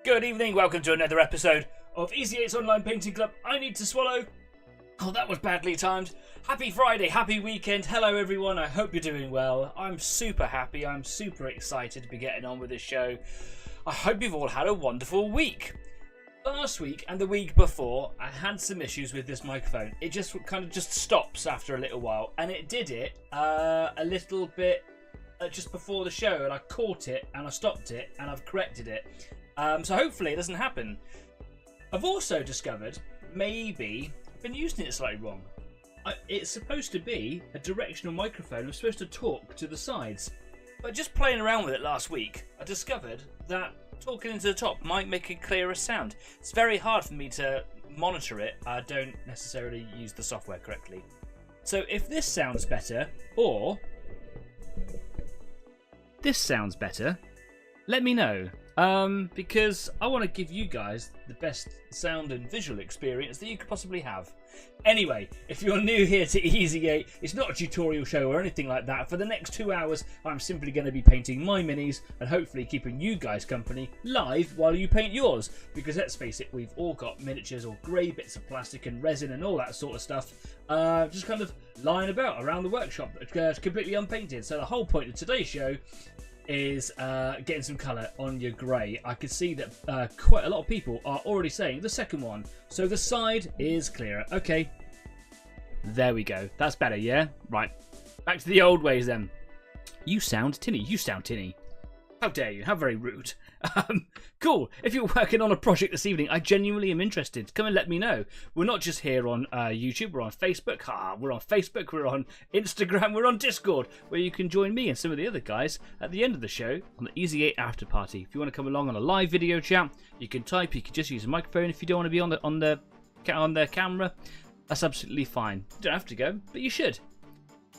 Good evening, welcome to another episode of Easy 8's Online Painting Club. I need to swallow. Oh, that was badly timed. Happy Friday, happy weekend. Hello everyone, I hope you're doing well. I'm super happy, I'm super excited to be getting on with this show. I hope you've all had a wonderful week. Last week and the week before, I had some issues with this microphone. It just kind of just stops after a little while, and it did it a little bit just before the show, and I caught it and I stopped it and I've corrected it. So hopefully it doesn't happen. I've also discovered maybe I've been using it slightly wrong. It's supposed to be a directional microphone. I'm supposed to talk to the sides. But just playing around with it last week, I discovered that talking into the top might make a clearer sound. It's very hard for me to monitor it. I don't necessarily use the software correctly. So if this sounds better, or this sounds better, let me know. Because I want to give you guys the best sound and visual experience that you could possibly have. Anyway, if you're new here to Easy 8, it's not a tutorial show or anything like that. For the next 2 hours, I'm simply going to be painting my minis and hopefully keeping you guys company live while you paint yours. Because let's face it, we've all got miniatures or grey bits of plastic and resin and all that sort of stuff just kind of lying about around the workshop, completely unpainted. So the whole point of today's show is getting some colour on your grey. I can see that quite a lot of people are already saying the second one. So the side is clearer. Okay, there we go. That's better, yeah? Right, back to the old ways then. You sound tinny. You sound tinny. How dare you? How very rude. Cool. If you're working on a project this evening, I genuinely am interested. Come and let me know. We're not just here on YouTube. We're on Facebook. We're on Facebook. We're on Instagram. We're on Discord, where you can join me and some of the other guys at the end of the show on the Easy 8 After Party. If you want to come along on a live video chat, you can type. You can just use a microphone. If you don't want to be on the camera, that's absolutely fine. You don't have to go, but you should.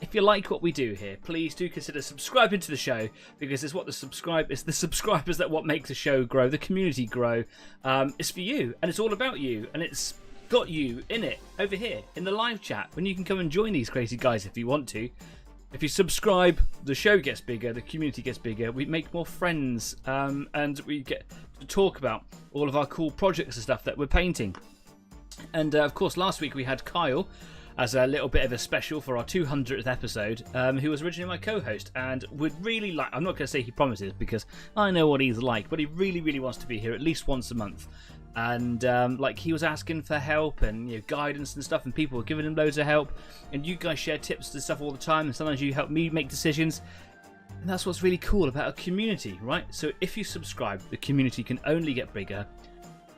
If you like what we do here, please do consider subscribing to the show, because it's the subscribers that what make the show grow, the community grow. It's for you, and it's all about you, and it's got you in it over here in the live chat when you can come and join these crazy guys if you want to. If you subscribe, the show gets bigger, the community gets bigger, we make more friends, and we get to talk about all of our cool projects and stuff that we're painting. And of course, last week we had Kyle as a little bit of a special for our 200th episode, who was originally my co-host, and would really like, I'm not going to say he promises because I know what he's like, but he really, really wants to be here at least once a month. And like, he was asking for help and guidance and stuff, and people were giving him loads of help, and you guys share tips and stuff all the time, and sometimes you help me make decisions. And that's what's really cool about a community, right? So if you subscribe, the community can only get bigger.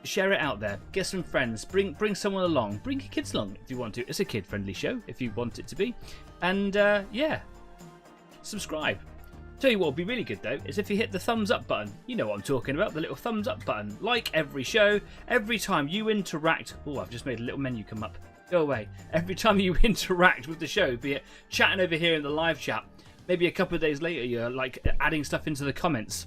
Share it out there, get some friends, bring someone along, bring your kids along if you want to. It's a kid-friendly show if you want it to be. And yeah, subscribe. Tell you what would be really good though is if you hit the thumbs up button. You know what I'm talking about, the little thumbs up button. Like every show, every time you interact. Oh, I've just made a little menu come up. Go away. Every time you interact with the show, be it chatting over here in the live chat, maybe a couple of days later you're like adding stuff into the comments.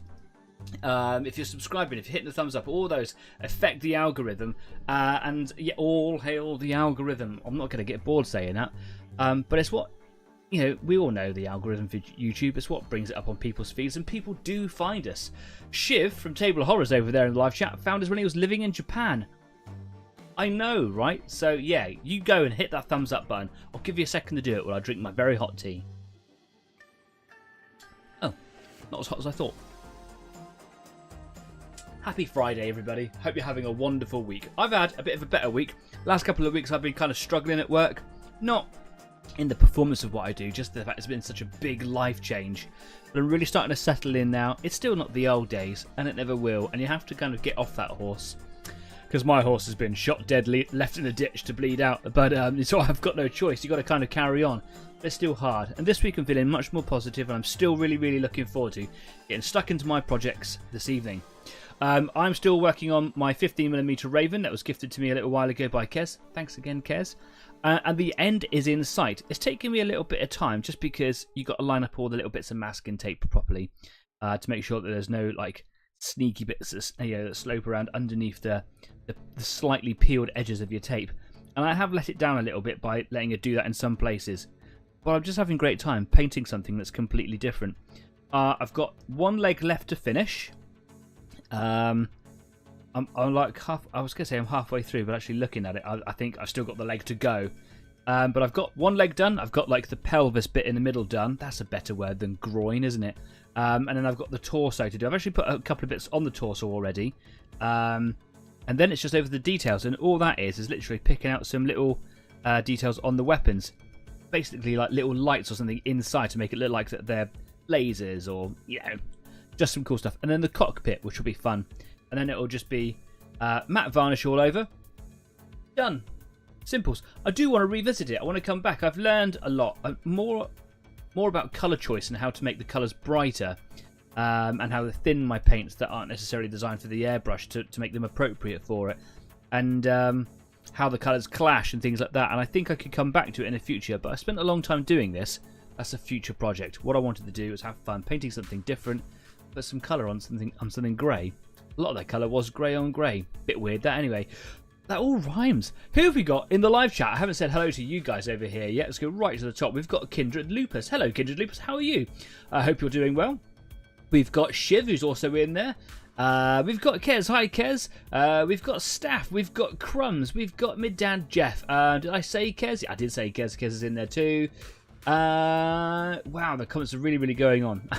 If you're subscribing, if you're hitting the thumbs up, all those affect the algorithm, and yeah, all hail the algorithm. I'm not going to get bored saying that, but it's what, we all know the algorithm for YouTube. It's what brings it up on people's feeds, and people do find us. Shiv from Table of Horrors over there in the live chat found us when he was living in Japan. I know, right? So yeah, you go and hit that thumbs up button. I'll give you a second to do it while I drink my very hot tea. Oh, not as hot as I thought. Happy Friday, everybody. Hope you're having a wonderful week. I've had a bit of a better week. Last couple of weeks I've been kind of struggling at work. Not in the performance of what I do, just the fact it's been such a big life change. But I'm really starting to settle in now. It's still not the old days, and it never will. And you have to kind of get off that horse. Because my horse has been shot dead, left in a ditch to bleed out. But so I've got no choice. You've got to kind of carry on. But it's still hard. And this week I'm feeling much more positive, and I'm still really, really looking forward to getting stuck into my projects this evening. I'm still working on my 15mm Raven that was gifted to me a little while ago by Kez. Thanks again, Kez. And the end is in sight. It's taking me a little bit of time just because you've got to line up all the little bits of masking tape properly to make sure that there's no like sneaky bits that slope around underneath the slightly peeled edges of your tape. And I have let it down a little bit by letting it do that in some places. But I'm just having a great time painting something that's completely different. I've got one leg left to finish. I'm like I was gonna say I'm halfway through, but actually looking at it, I think I've still got the leg to go. But I've got one leg done. I've got like the pelvis bit in the middle done. That's a better word than groin, isn't it? And then I've got the torso to do. I've actually put a couple of bits on the torso already. And then it's just over the details, and all that is literally picking out some little details on the weapons, basically like little lights or something inside to make it look like that they're lasers or just some cool stuff. And then the cockpit, which will be fun, and then it'll just be matte varnish all over. Done. Simples. I do want to revisit it. I want to come back. I've learned a lot more about colour choice and how to make the colours brighter, and how to thin my paints that aren't necessarily designed for the airbrush to make them appropriate for it, and how the colours clash and things like that. And I think I could come back to it in the future, but I spent a long time doing this. That's a future project. What I wanted to do was have fun painting something different, put some colour on something grey. A lot of that colour was grey on grey. Bit weird that anyway. That all rhymes. Who have we got in the live chat? I haven't said hello to you guys over here yet. Let's go right to the top. We've got Kindred Lupus. Hello, Kindred Lupus. How are you? I hope you're doing well. We've got Shiv, who's also in there. We've got Kez. Hi, Kez. We've got Staff. We've got Crumbs. We've got Middad Jeff. Did I say Kez? Yeah, I did say Kez. Kez is in there too. Wow, the comments are really, really going on.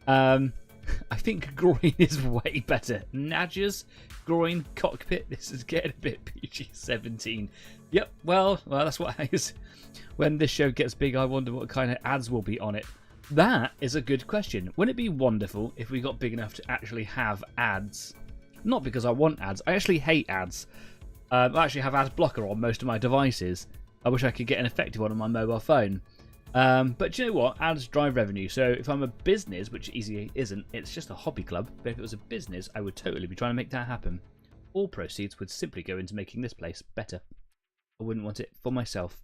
I think groin is way better. Nadgers, groin, cockpit. This is getting a bit PG-17. Yep, well, that's what happens. When this show gets big, I wonder what kind of ads will be on it. That is a good question. Wouldn't it be wonderful if we got big enough to actually have ads? Not because I want ads. I actually hate ads. I actually have ad blocker on most of my devices. I wish I could get an effective one on my mobile phone. But do you know what? Ads drive revenue. So if I'm a business, which easily isn't, it's just a hobby club. But if it was a business, I would totally be trying to make that happen. All proceeds would simply go into making this place better. I wouldn't want it for myself.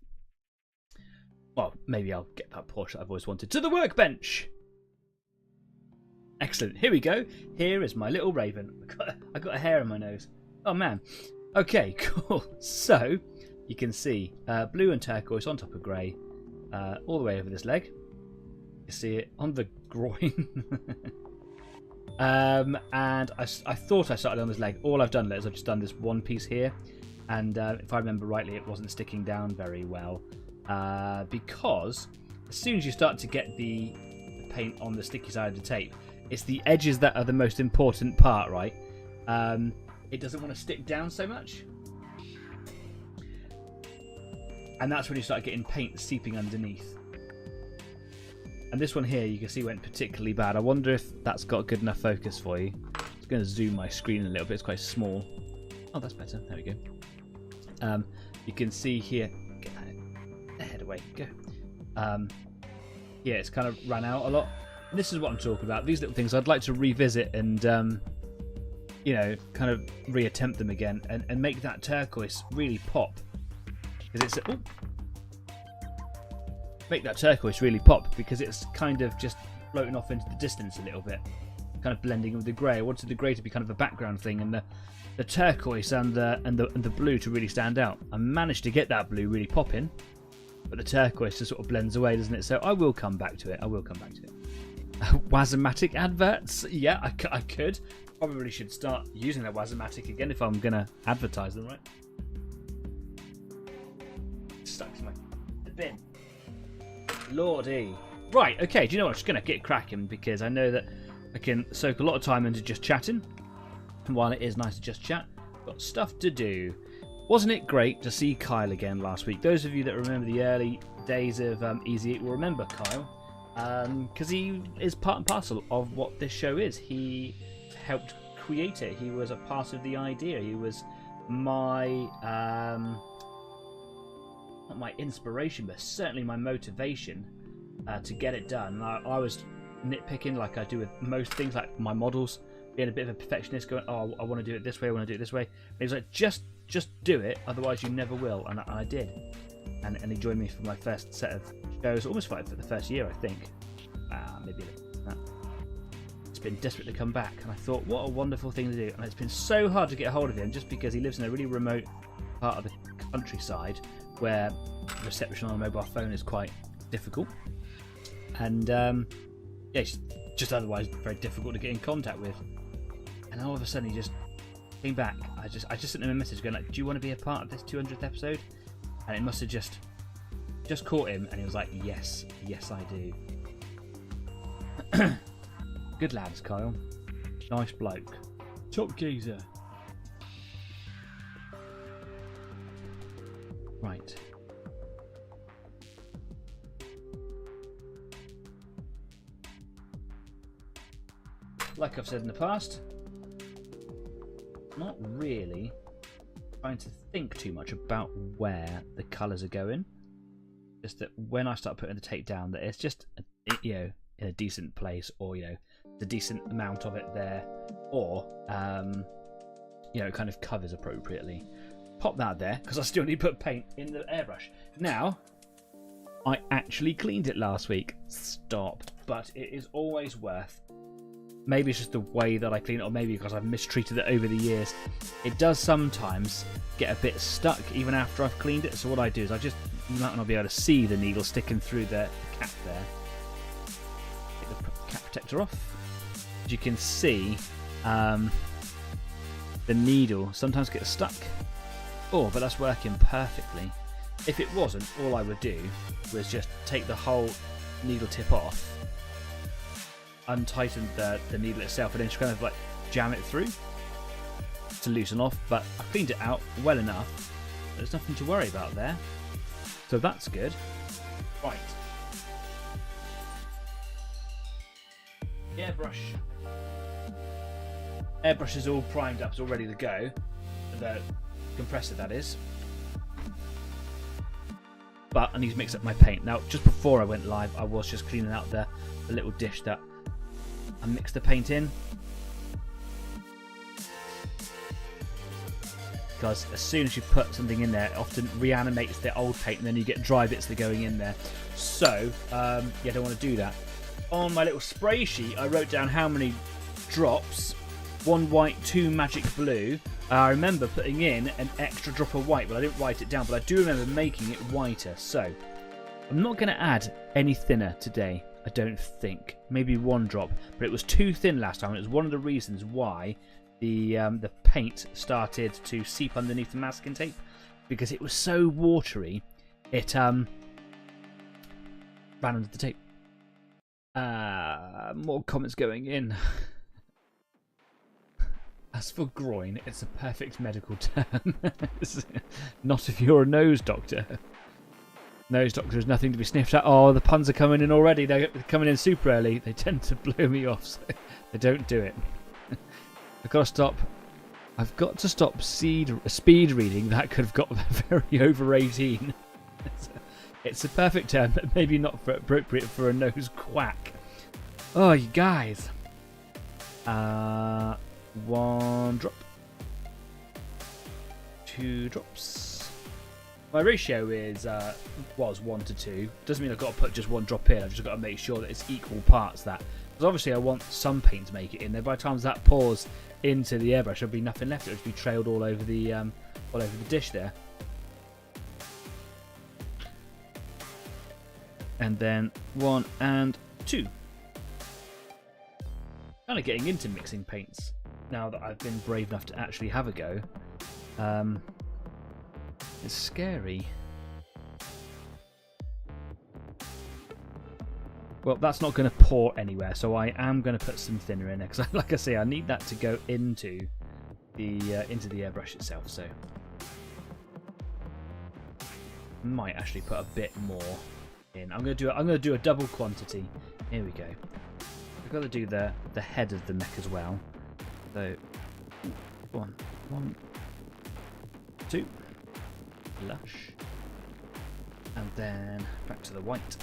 Well, maybe I'll get that Porsche that I've always wanted to the workbench. Excellent. Here we go. Here is my little raven. I got a hair in my nose. Oh man. Okay, cool. So you can see blue and turquoise on top of grey. All the way over this leg. You see it on the groin. And I thought I started on this leg. All I've done is I've just done this one piece here. And if I remember rightly, it wasn't sticking down very well. Because as soon as you start to get the paint on the sticky side of the tape, it's the edges that are the most important part, right? It doesn't want to stick down so much. And that's when you start getting paint seeping underneath. And this one here, you can see went particularly bad. I wonder if that's got good enough focus for you. I'm going to zoom my screen a little bit. It's quite small. Oh, that's better. There we go. You can see here. Get that head away. Go. Yeah, it's kind of ran out a lot. And this is what I'm talking about. These little things I'd like to revisit and, you know, kind of reattempt them again and make that turquoise really pop. Because it's make that turquoise really pop because it's kind of just floating off into the distance a little bit, kind of blending with the grey. I wanted the grey to be kind of a background thing, and the turquoise and the blue to really stand out. I managed to get that blue really popping, but the turquoise just sort of blends away, doesn't it? So I will come back to it. Wazomatic adverts? Yeah, I could. Probably should start using that Wazomatic again if I'm gonna advertise them, right? Stuck to the bin. Lordy. Right, okay, do you know what? I'm just going to get cracking because I know that I can soak a lot of time into just chatting. And while it is nice to just chat, I've got stuff to do. Wasn't it great to see Kyle again last week? Those of you that remember the early days of Easy 8 will remember Kyle. Because he is part and parcel of what this show is. He helped create it. He was a part of the idea. He was my... not my inspiration, but certainly my motivation to get it done. I was nitpicking like I do with most things, like my models, being a bit of a perfectionist, going, oh, I want to do it this way, I want to do it this way. And he was like, just do it, otherwise you never will. And I did. And he joined me for my first set of shows, almost like for the first year, I think. Maybe that. It's been desperate to come back, and I thought, what a wonderful thing to do. And it's been so hard to get a hold of him, just because he lives in a really remote part of the countryside, where reception on a mobile phone is quite difficult, and yeah, it's just otherwise very difficult to get in contact with. And all of a sudden he just came back. I just sent him a message going like, "Do you want to be a part of this 200th episode?" And it must have just caught him, and he was like, "Yes, yes, I do." Good lads, Kyle. Nice bloke. Top geezer. Right. Like I've said in the past, not really trying to think too much about where the colours are going. Just that when I start putting the tape down, that it's just, you know, in a decent place, or, you know, the decent amount of it there, or you know, it kind of covers appropriately. Pop that there, because I still need to put paint in the airbrush. Now, I actually cleaned it last week. Stop. But it is always worth. Maybe it's just the way that I clean it, or maybe because I've mistreated it over the years. It does sometimes get a bit stuck even after I've cleaned it. So what I do is you might not be able to see the needle sticking through the cap there. Take the cap protector off. As you can see, the needle sometimes gets stuck. Oh, but that's working perfectly. If it wasn't, all I would do was just take the whole needle tip off, untighten the needle itself, and then just kind of like jam it through to loosen off. But I cleaned it out well enough. There's nothing to worry about there. So that's good. Right. Airbrush is all primed up, it's all ready to go. The compressor, that is. But I need to mix up my paint. Now, just before I went live, I was just cleaning out the little dish that I mixed the paint in. Because as soon as you put something in there, it often reanimates the old paint, and then you get dry bits that are going in there. So, yeah, I don't want to do that. On my little spray sheet, I wrote down how many drops, 1 white, 2 magic blue. I remember putting in an extra drop of white, but I didn't write it down, but I do remember making it whiter. So, I'm not going to add any thinner today, I don't think. Maybe 1 drop, but it was too thin last time, and it was one of the reasons why the paint started to seep underneath the masking tape, because it was so watery, it ran under the tape. More comments going in. As for groin, it's a perfect medical term. Not if you're a nose doctor. Nose doctor is nothing to be sniffed at. Oh, the puns are coming in already. They're coming in super early. They tend to blow me off, so they don't do it. I've got to stop speed reading. That could have got very over 18. It's a perfect term, but maybe not appropriate for a nose quack. Oh, you guys. 1 drop. 2 drops. My ratio was 1 to 2. Doesn't mean I've got to put just 1 drop in. I've just got to make sure that it's equal parts. Because obviously I want some paint to make it in there. By the time that pours into the airbrush, there'll be nothing left. It'll be trailed all over the dish there. And then 1 and 2. Kind of getting into mixing paints now that I've been brave enough to actually have a go. It's scary. Well, that's not going to pour anywhere, so I am going to put some thinner in there, because like I say, I need that to go into the airbrush itself. So might actually put a bit more in. I'm going to do a double quantity. Here we go. I've got to do the head of the mech as well. So 1, 2, lush, and then back to the white.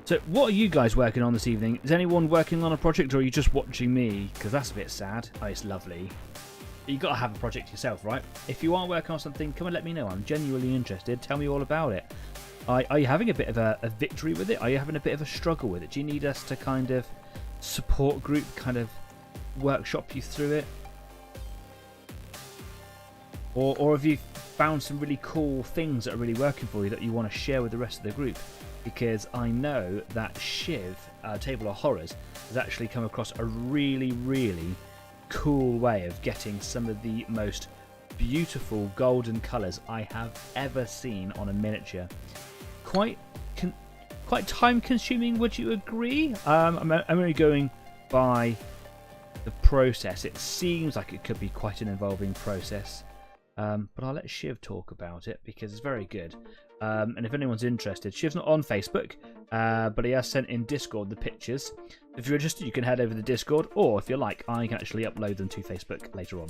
So what are you guys working on this evening? Is anyone working on a project, or are you just watching me? Because that's a bit sad. Oh, it's lovely. You've got to have a project yourself, right? If you are working on something, come and let me know. I'm genuinely interested. Tell me all about it. Are you having a bit of a victory with it? Are you having a bit of a struggle with it? Do you need us to kind of support group, kind of workshop you through it? Or have you found some really cool things that are really working for you that you want to share with the rest of the group? Because I know that Shiv, Table of Horrors, has actually come across a really, really cool way of getting some of the most beautiful golden colours I have ever seen on a miniature. Quite time consuming, would you agree? I'm only going by the process. It seems like it could be quite an involving process, but I'll let Shiv talk about it because it's very good. And if anyone's interested, Shiv's not on Facebook, but he has sent in Discord the pictures. If you're interested, you can head over to the Discord, or if you like, I can actually upload them to Facebook later on.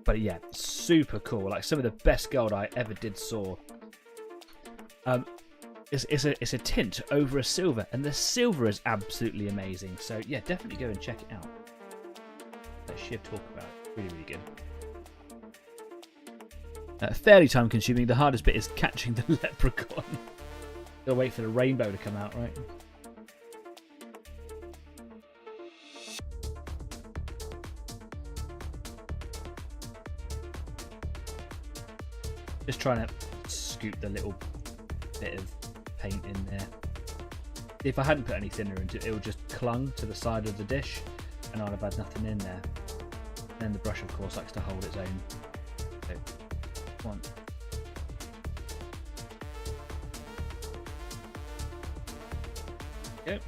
But yeah, super cool. Like some of the best gold I ever did saw. It's a tint over a silver, and the silver is absolutely amazing. So yeah, definitely go and check it out. Let Shiv talk about it. Really, really good. Fairly time consuming. The hardest bit is catching the leprechaun. Gotta wait for the rainbow to come out, right? Just trying to scoop the little bit of paint in there. If I hadn't put any thinner into it, it would just clung to the side of the dish and I'd have had nothing in there. And then the brush, of course, likes to hold its own. So, one. Go.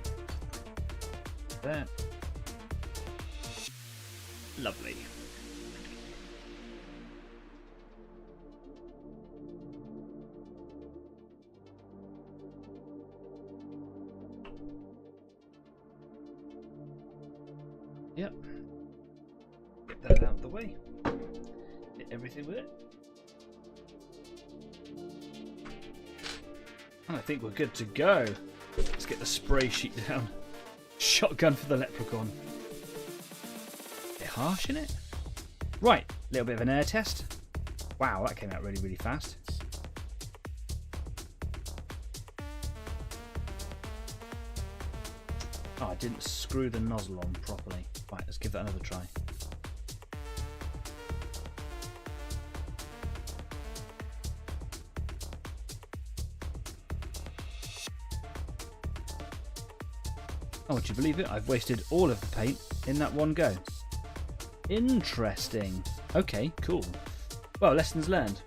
There. Lovely. Yep. Get that out of the way. Hit everything with it. And I think we're good to go. Let's get the spray sheet down. Shotgun for the leprechaun. Bit harsh in it. Right, a little bit of an air test. Wow, that came out really, really fast. Oh, I didn't screw the nozzle on properly. Right, let's give that another try. Oh, would you believe it? I've wasted all of the paint in that one go. Interesting. Okay, cool. Well, lessons learned.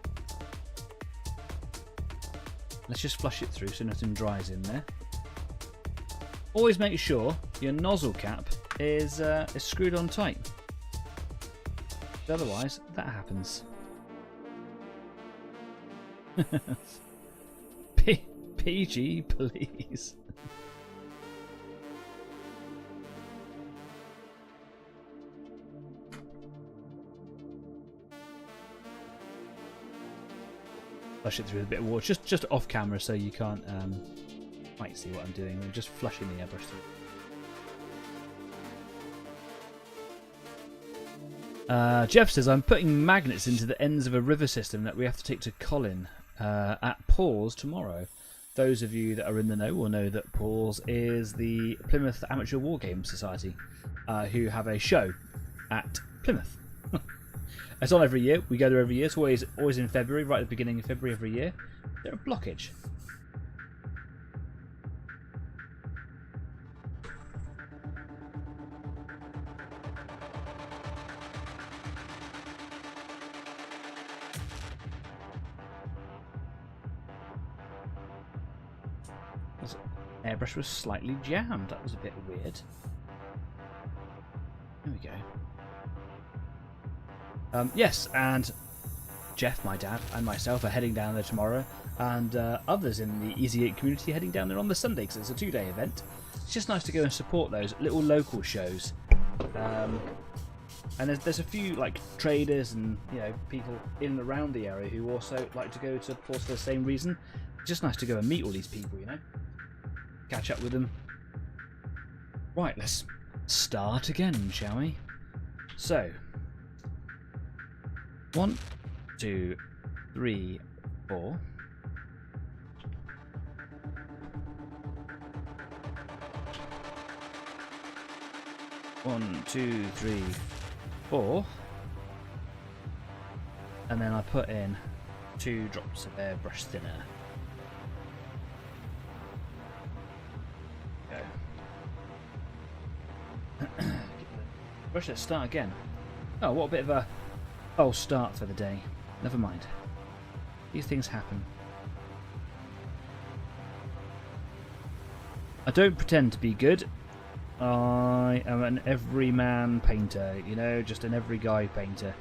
Let's just flush it through so nothing dries in there. Always make sure your nozzle cap is screwed on tight. Otherwise, that happens. PG, please. Flush it through with a bit of water, just off camera, so you can't quite see what I'm doing. I'm just flushing the airbrush through. Jeff says, I'm putting magnets into the ends of a river system that we have to take to Colin at Paul's tomorrow. Those of you that are in the know will know that Paul's is the Plymouth Amateur War Games Society, who have a show at Plymouth. It's on every year. We go there every year. It's always in February, right at the beginning of February every year. They're a blockage. Airbrush was slightly jammed. That was a bit weird. There we go. Yes, and Jeff, my dad, and myself are heading down there tomorrow, and others in the Easy 8 community are heading down there on the Sunday because it's a 2-day event. It's just nice to go and support those little local shows. And there's a few like traders and people in and around the area who also like to go to Ports for the same reason. It's just nice to go and meet all these people, catch up with them. Right, let's start again, shall we? So. 1, 2, 3, 4. One, 2, 3, 4. And then I put in 2 drops of airbrush thinner. Go. Rush, let's start again. Oh, what a bit of a false start for the day. Never mind. These things happen. I don't pretend to be good. I am an everyman painter, you know, just an every guy painter.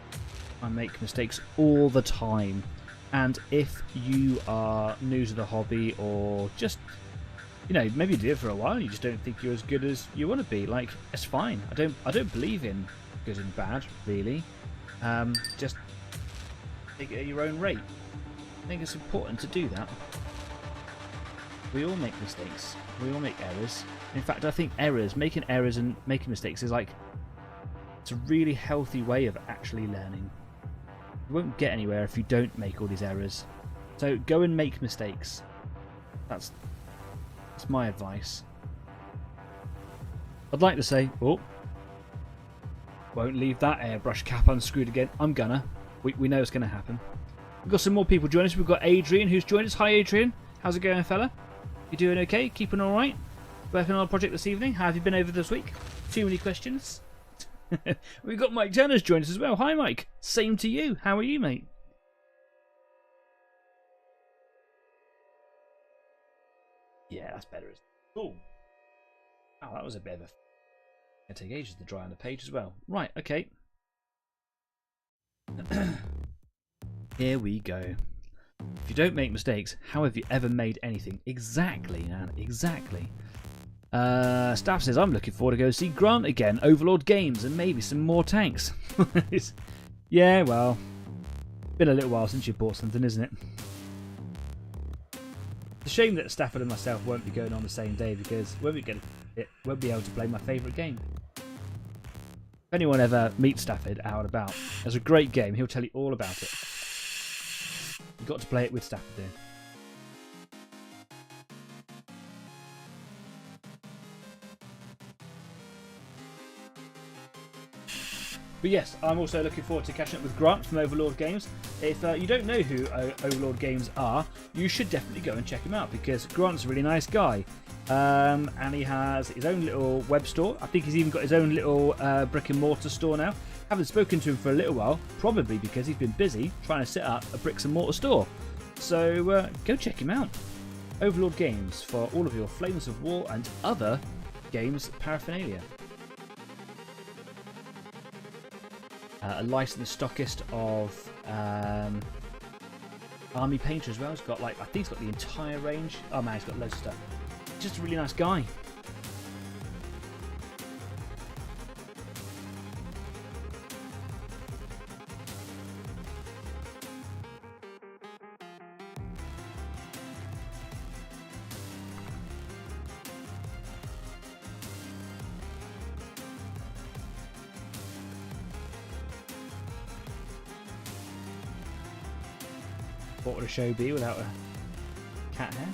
I make mistakes all the time. And if you are new to the hobby, or just, you know, maybe you do it for a while, you just don't think you're as good as you want to be, like, it's fine. I don't believe in good and bad, really. Just take it at your own rate. I think it's important to do that. We all make mistakes. We all make errors. In fact, I think making errors and making mistakes is like, it's a really healthy way of actually learning. You won't get anywhere if you don't make all these errors. So go and make mistakes. That's my advice. I'd like to say, oh, won't leave that airbrush cap unscrewed again. I'm gonna. We know it's gonna happen. We've got some more people joining us. We've got Adrian who's joined us. Hi Adrian. How's it going, fella? You doing okay? Keeping alright? Working on a project this evening? How have you been over this week? Too many questions? We've got Mike Turner's joined us as well. Hi Mike. Same to you. How are you, mate? Yeah, that's better. Cool. Oh, that was a bit of a... It'll take ages to dry on the page as well. Right, okay. Here we go. If you don't make mistakes, how have you ever made anything? Exactly, man. Exactly. Staff says, I'm looking forward to go see Grant again, Overlord Games, and maybe some more tanks. Yeah, well, been a little while since you bought something, isn't it? It's a shame that Stafford and myself won't be going on the same day, because won't be able to play my favourite game. If anyone ever meets Stafford out and about, it's a great game. He'll tell you all about it. You've got to play it with Stafford there. But yes, I'm also looking forward to catching up with Grant from Overlord Games. If you don't know who Overlord Games are, you should definitely go and check him out, because Grant's a really nice guy. And he has his own little web store. I think he's even got his own little brick and mortar store now. Haven't spoken to him for a little while, probably because he's been busy trying to set up a bricks and mortar store. So go check him out. Overlord Games for all of your Flames of War and other games paraphernalia. A licensed stockist of Army Painter as well. He's got, like, I think he's got the entire range. Oh man, he's got loads of stuff. Just a really nice guy. What would a show be without a cat hair?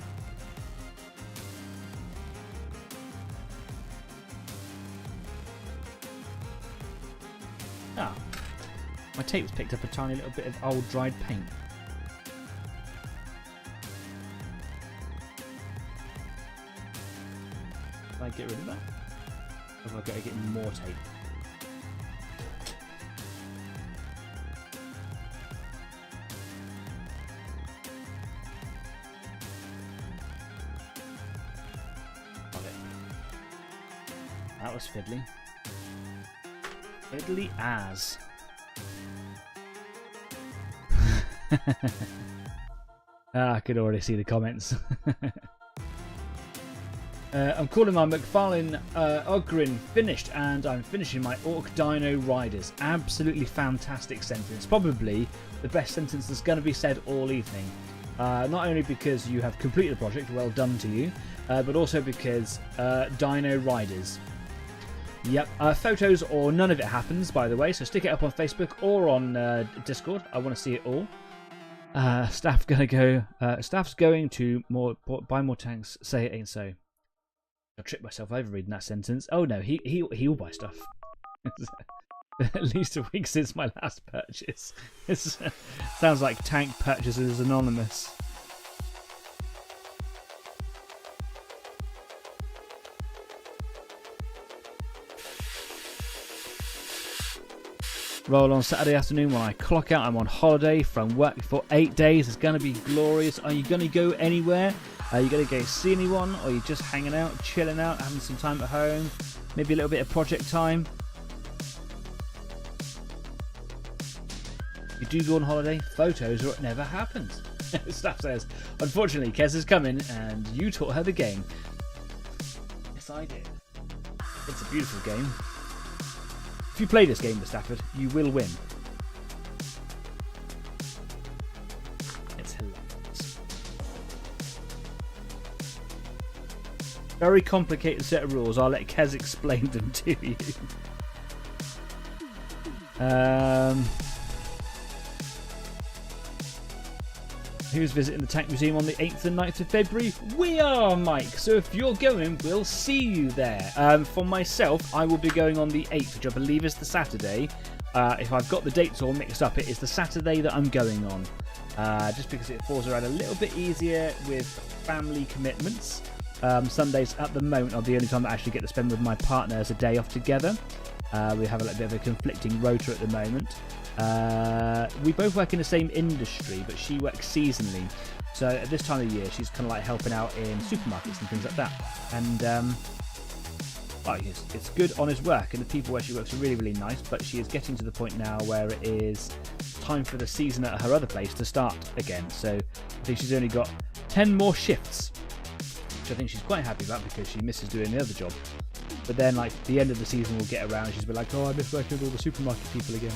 Ah, my tape's picked up a tiny little bit of old dried paint. Can I get rid of that? Or have I got to get more tape? That was fiddly. Fiddly as. I could already see the comments. I'm calling my McFarlane Ogrin finished, and I'm finishing my Orc Dino Riders. Absolutely fantastic sentence. Probably the best sentence that's going to be said all evening. Not only because you have completed the project, well done to you, but also because Dino Riders. Yep, photos or none of it happens, by the way, so stick it up on Facebook or on Discord. I want to see it all. Staff's going to buy more tanks. Say it ain't so. I tripped myself over reading that sentence. Oh no, he'll buy stuff. At least a week since my last purchase. Sounds like Tank Purchases Anonymous. roll on Saturday afternoon when I clock out. I'm on holiday from work for 8 days. It's going to be glorious. Are you going to go anywhere? Are you going to go see anyone? Or are you just hanging out, chilling out, having some time at home? Maybe a little bit of project time? You do go on holiday, photos, or it never happens. Staff says, unfortunately, Kez is coming and you taught her the game. Yes, I did. It's a beautiful game. If you play this game with Stafford, you will win. It's hilarious. Very complicated set of rules. I'll let Kez explain them to you. Who's visiting the Tank Museum on the 8th and 9th of February? We are, Mike. So if you're going, we'll see you there. For myself, I will be going on the 8th, which I believe is the Saturday. If I've got the dates all mixed up, it is the Saturday that I'm going on. Just because it falls around a little bit easier with family commitments. Sundays at the moment are the only time that I actually get to spend with my partner as a day off together. We have a little bit of a conflicting rota at the moment. We both work in the same industry, but she works seasonally. So at this time of year, she's kind of like helping out in supermarkets and things like that. And it's good, honest work. And the people where she works are really, really nice. But she is getting to the point now where it is time for the season at her other place to start again. So I think she's only got 10 more shifts, which I think she's quite happy about because she misses doing the other job. But then, like, the end of the season will get around and she's be like, oh, I miss working with all the supermarket people again.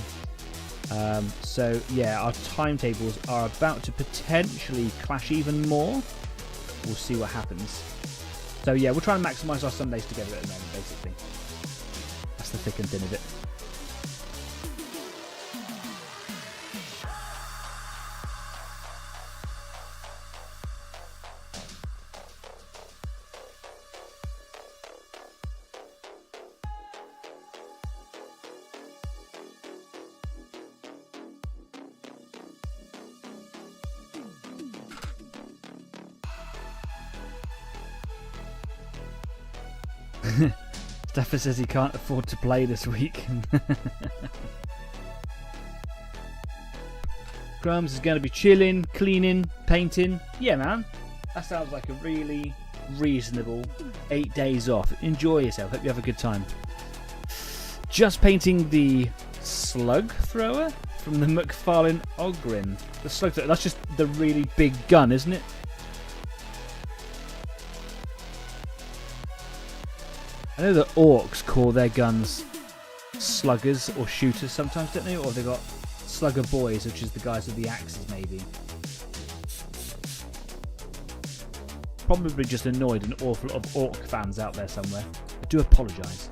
So yeah, our timetables are about to potentially clash even more. We'll see what happens. So yeah, we'll try and maximise our Sundays together at the moment, basically. That's the thick and thin of it. Stafford says he can't afford to play this week. Crumbs is going to be chilling, cleaning, painting. Yeah, man. That sounds like a really reasonable 8 days off. Enjoy yourself. Hope you have a good time. Just painting the slug thrower from the McFarlane Ogren. The slug thrower. That's just the really big gun, isn't it? I know that orcs call their guns sluggers or shooters sometimes, don't they? Or they've got slugger boys, which is the guys with the axes, maybe. Probably just annoyed an awful lot of orc fans out there somewhere. I do apologise.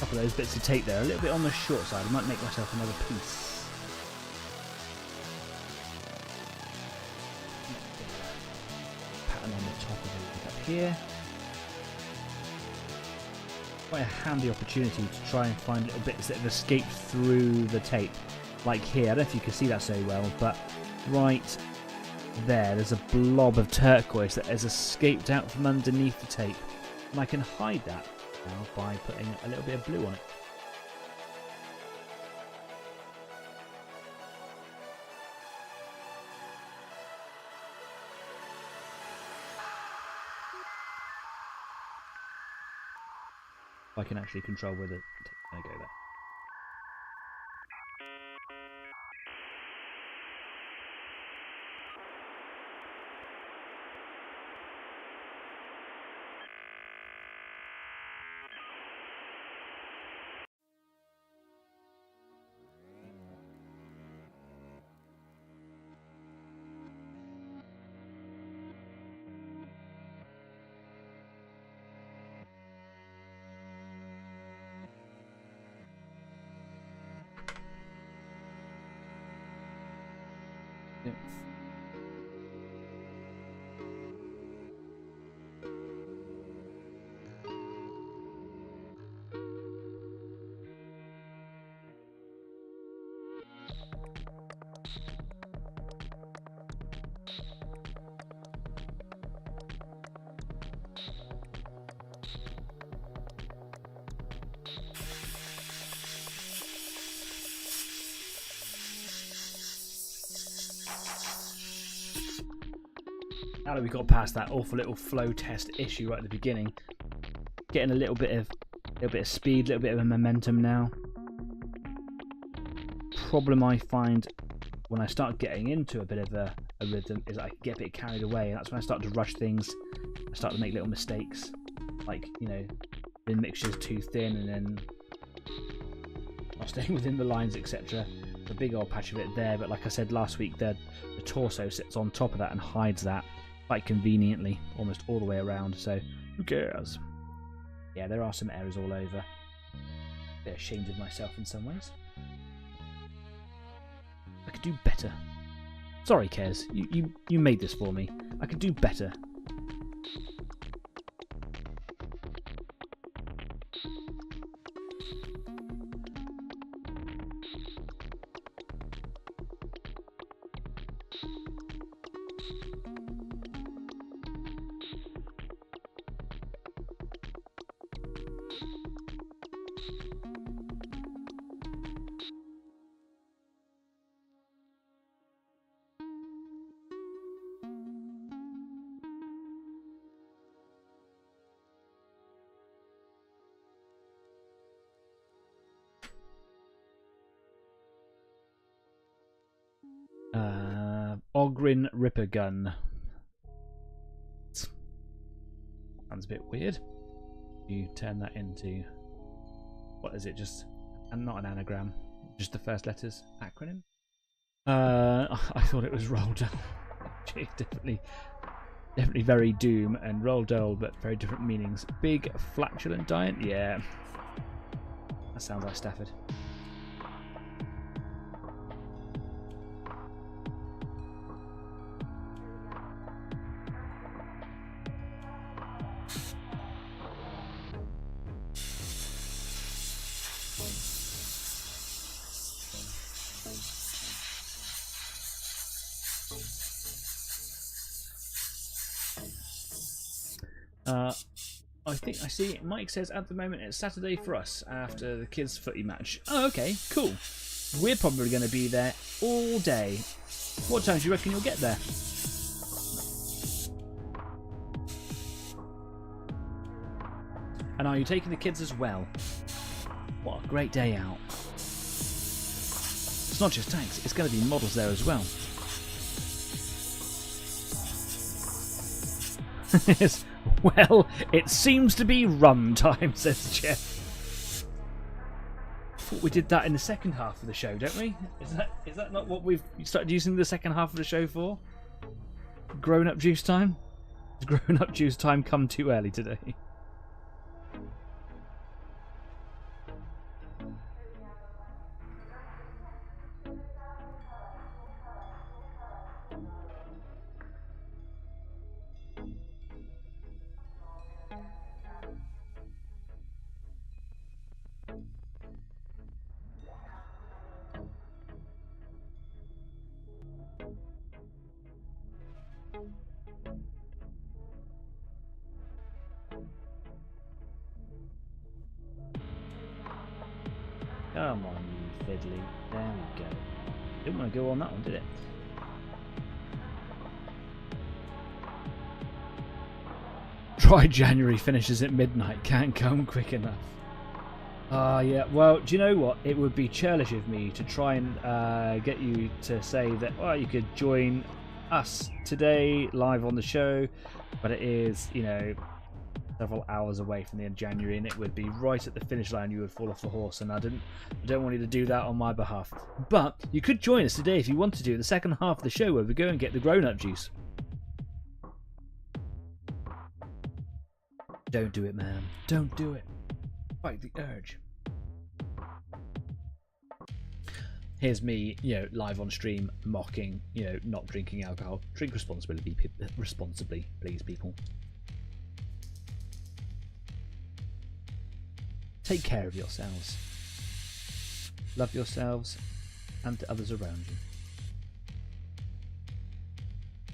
Of those bits of tape there, a little bit on the short side. I might make myself another piece. Pattern on the top of it up here. Quite a handy opportunity to try and find little bits that have escaped through the tape. Like here, I don't know if you can see that so well, but right there's a blob of turquoise that has escaped out from underneath the tape. And I can hide that now by putting a little bit of blue on it. I can actually control where the tape's going to go there. Yep. Now that we got past that awful little flow test issue right at the beginning, getting a little bit of speed, a little bit of a momentum now. Problem I find when I start getting into a bit of a rhythm is I get a bit carried away. That's when I start to rush things. I start to make little mistakes, like, you know, the mixture's too thin and then not staying within the lines, etc. A big old patch of it there, but like I said last week, the torso sits on top of that and hides that quite conveniently, almost all the way around, so who cares? Yeah, there are some errors all over. A bit ashamed of myself in some ways. I could do better. Sorry, Kez, you made this for me. I could do better. Ogrin Ripper Gun. Sounds a bit weird. You turn that into, what is it? Just, and not an anagram, just the first letters acronym. I thought it was Roll Dull. Gee, definitely very Doom and Roll Dull, but very different meanings. Big flatulent giant. Yeah, that sounds like Stafford. I think I see Mike says at the moment it's Saturday for us after the kids' footy match. Oh, okay, cool. We're probably going to be there all day. What time do you reckon you'll get there? And are you taking the kids as well? What a great day out. It's not just tanks, it's going to be models there as well. Well, it seems to be run time, says Jeff. I thought we did that in the second half of the show, don't we? Is that not what we've started using the second half of the show for? Grown-up juice time? Has grown-up juice time come too early today? Come on, you fiddly. There we go. Didn't want to go on that one, did it? Dry January finishes at midnight. Can't come quick enough. Yeah. Well, do you know what? It would be churlish of me to try and get you to say that, well, you could join us today live on the show, but it is, you know, several hours away from the end of January, and it would be right at the finish line. You would fall off the horse, and I don't want you to do that on my behalf. But you could join us today if you wanted to in the second half of the show, where we go and get the grown-up juice. Don't do it, man. Don't do it. Fight the urge. Here's me, you know, live on stream mocking, you know, not drinking alcohol. Drink responsibly, please, people. Take care of yourselves. Love yourselves and to others around you.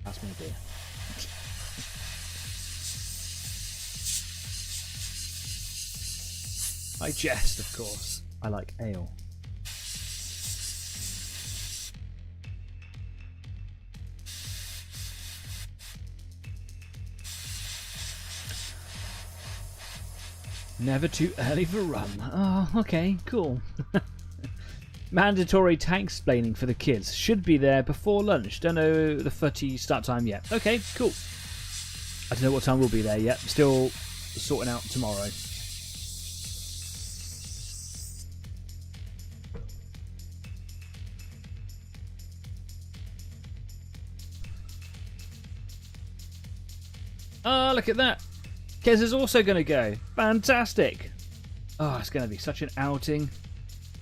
Pass me a beer. I jest, of course. I like ale. Never too early for rum. Oh, okay, cool. Mandatory tank explaining for the kids. Should be there before lunch. Don't know the footy start time yet. Okay, cool. I don't know what time we'll be there yet. Still sorting out tomorrow. Oh, look at that. Kez is also going to go. Fantastic. Oh, it's going to be such an outing.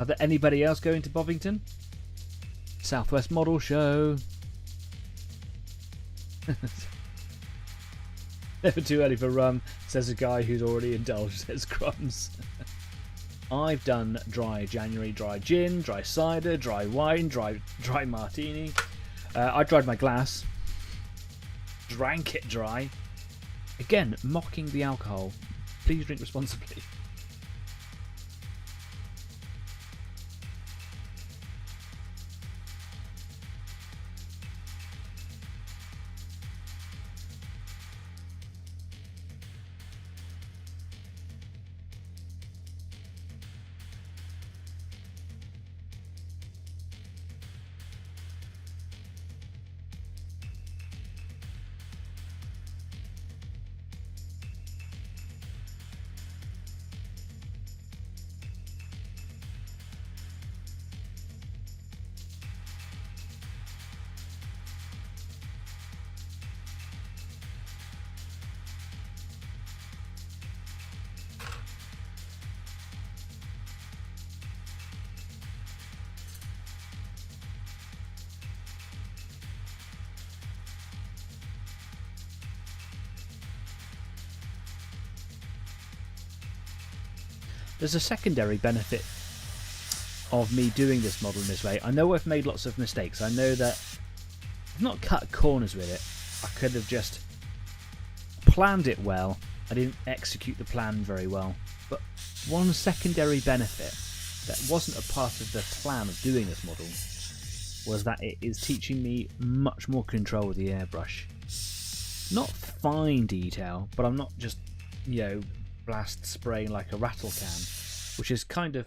Are there anybody else going to Bovington? Southwest Model Show. Never too early for rum, says a guy who's already indulged his crumbs. I've done dry January, dry gin, dry cider, dry wine, dry martini. I dried my glass. Drank it dry. Again, mocking the alcohol. Please drink responsibly. There's a secondary benefit of me doing this model in this way. I know I've made lots of mistakes. I know that I've not cut corners with it. I could have just planned it well. I didn't execute the plan very well. But one secondary benefit that wasn't a part of the plan of doing this model was that it is teaching me much more control with the airbrush. Not fine detail, but I'm not just, blast spraying like a rattle can, which is kind of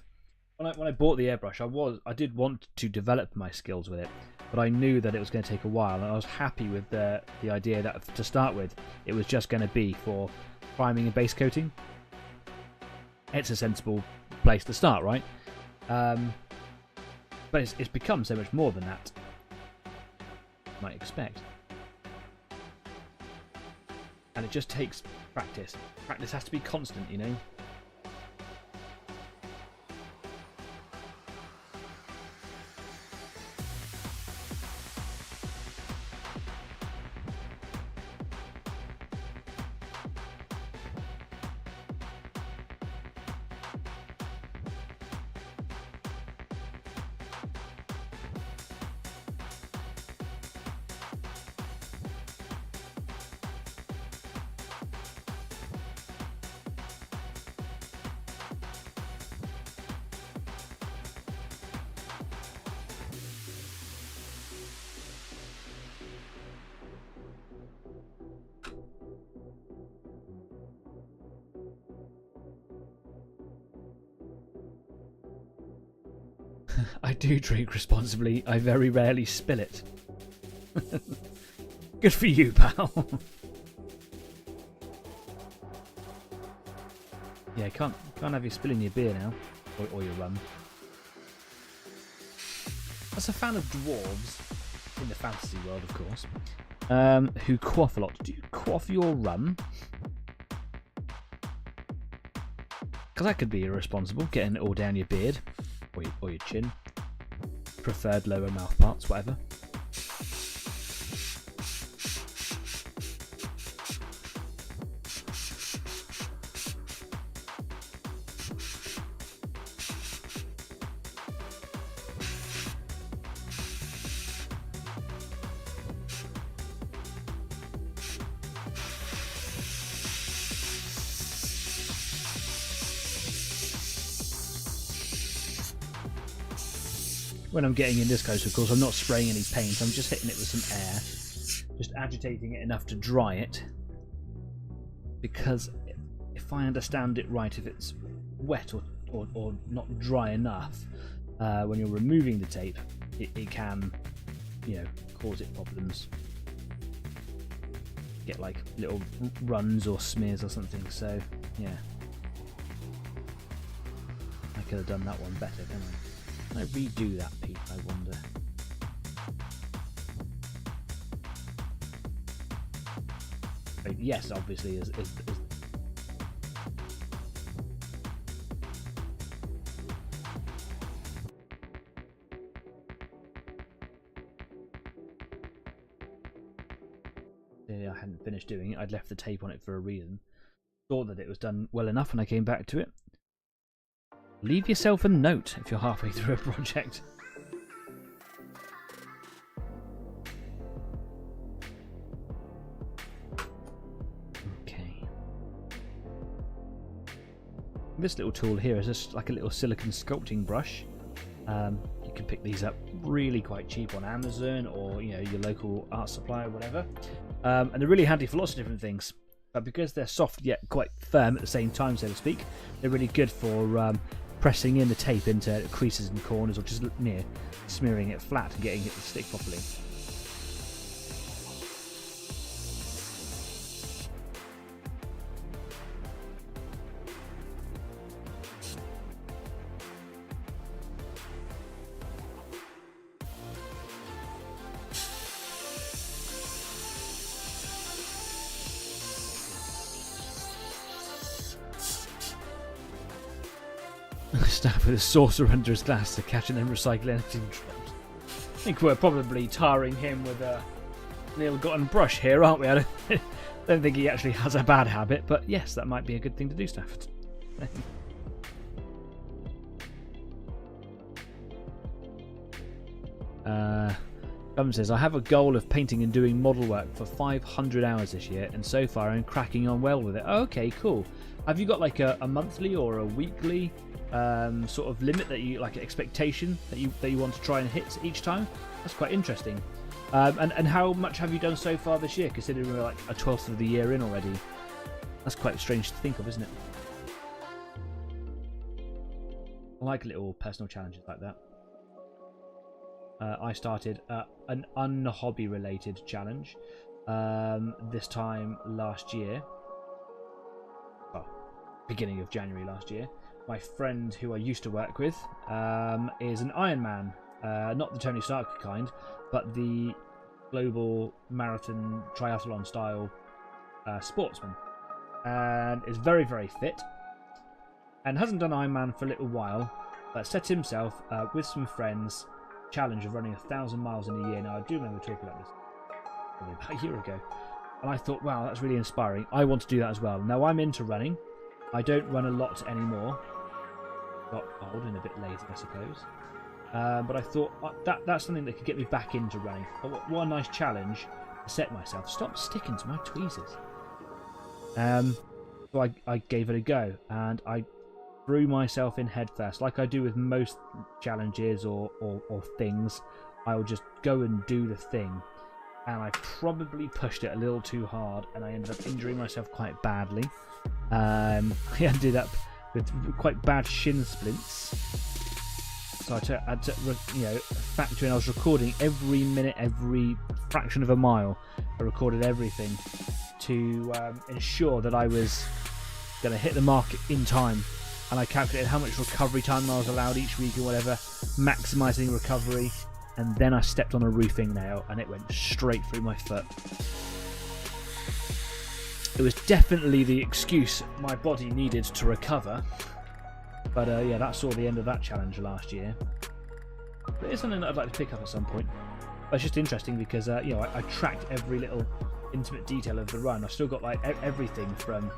when I bought the airbrush, I did want to develop my skills with it, but I knew that it was going to take a while, and I was happy with the idea that to start with it was just going to be for priming and base coating. It's a sensible place to start, right? But it's become so much more than that, you might expect. And it just takes practice. Practice has to be constant, I do drink responsibly. I very rarely spill it. Good for you, pal. Yeah, can't have you spilling your beer now, or your rum. As a fan of dwarves, in the fantasy world, of course, who quaff a lot. Do you quaff your rum? Because that could be irresponsible, getting it all down your beard. Or your chin. Preferred lower mouth parts, whatever. when I'm getting in this close, of course, I'm not spraying any paint. I'm just hitting it with some air, just agitating it enough to dry it. Because if I understand it right, if it's wet or not dry enough, when you're removing the tape, it can, cause it problems. Get like little runs or smears or something. So yeah, I could have done that one better, can I? Can I redo that piece, I wonder? Yes, obviously, is I hadn't finished doing it. I'd left the tape on it for a reason. Thought that it was done well enough when I came back to it. Leave yourself a note if you're halfway through a project. Okay. This little tool here is just like a little silicone sculpting brush. You can pick these up really quite cheap on Amazon or your local art supply or whatever. And they're really handy for lots of different things. But because they're soft yet quite firm at the same time, so to speak, they're really good for pressing in the tape into creases and corners, or just smearing it flat and getting it to stick properly. Staff with a saucer under his glass to catch and then recycle anything dropped. I think we're probably tarring him with a nail-gotten brush here, aren't we? I don't think he actually has a bad habit, but yes, that might be a good thing to do, Stafford. Gum says, I have a goal of painting and doing model work for 500 hours this year, and so far I'm cracking on well with it. Oh, okay, cool. Have you got like a monthly or a weekly sort of limit that you like, expectation that you want to try and hit each time? That's quite interesting. And how much have you done so far this year, considering we're like a 12th of the year in already? That's quite strange to think of, isn't it? I like little personal challenges like that. I started an unhobby related challenge this time last year. Well, beginning of January last year. My friend who I used to work with is an Ironman, not the Tony Stark kind, but the global marathon triathlon style sportsman, and is very, very fit, and hasn't done Ironman for a little while, but set himself with some friends challenge of running 1,000 miles in a year. Now, I do remember talking about this probably about a year ago, and I thought, wow, that's really inspiring. I want to do that as well. Now, I'm into running. I don't run a lot anymore. Got old and a bit lazy, I suppose. But I thought that's something that could get me back into running. What a nice challenge to set myself. Stop sticking to my tweezers. So I gave it a go, and I threw myself in head first, like I do with most challenges or things. I'll just go and do the thing, and I probably pushed it a little too hard, and I ended up injuring myself quite badly. I ended up with quite bad shin splints. So I had to factor in. I was recording every minute, every fraction of a mile. I recorded everything to ensure that I was going to hit the mark in time. And I calculated how much recovery time I was allowed each week or whatever, maximising recovery. And then I stepped on a roofing nail and it went straight through my foot. It was definitely the excuse my body needed to recover. But yeah, that saw the end of that challenge last year. But it's something that I'd like to pick up at some point. But it's just interesting because I tracked every little intimate detail of the run. I've still got like everything from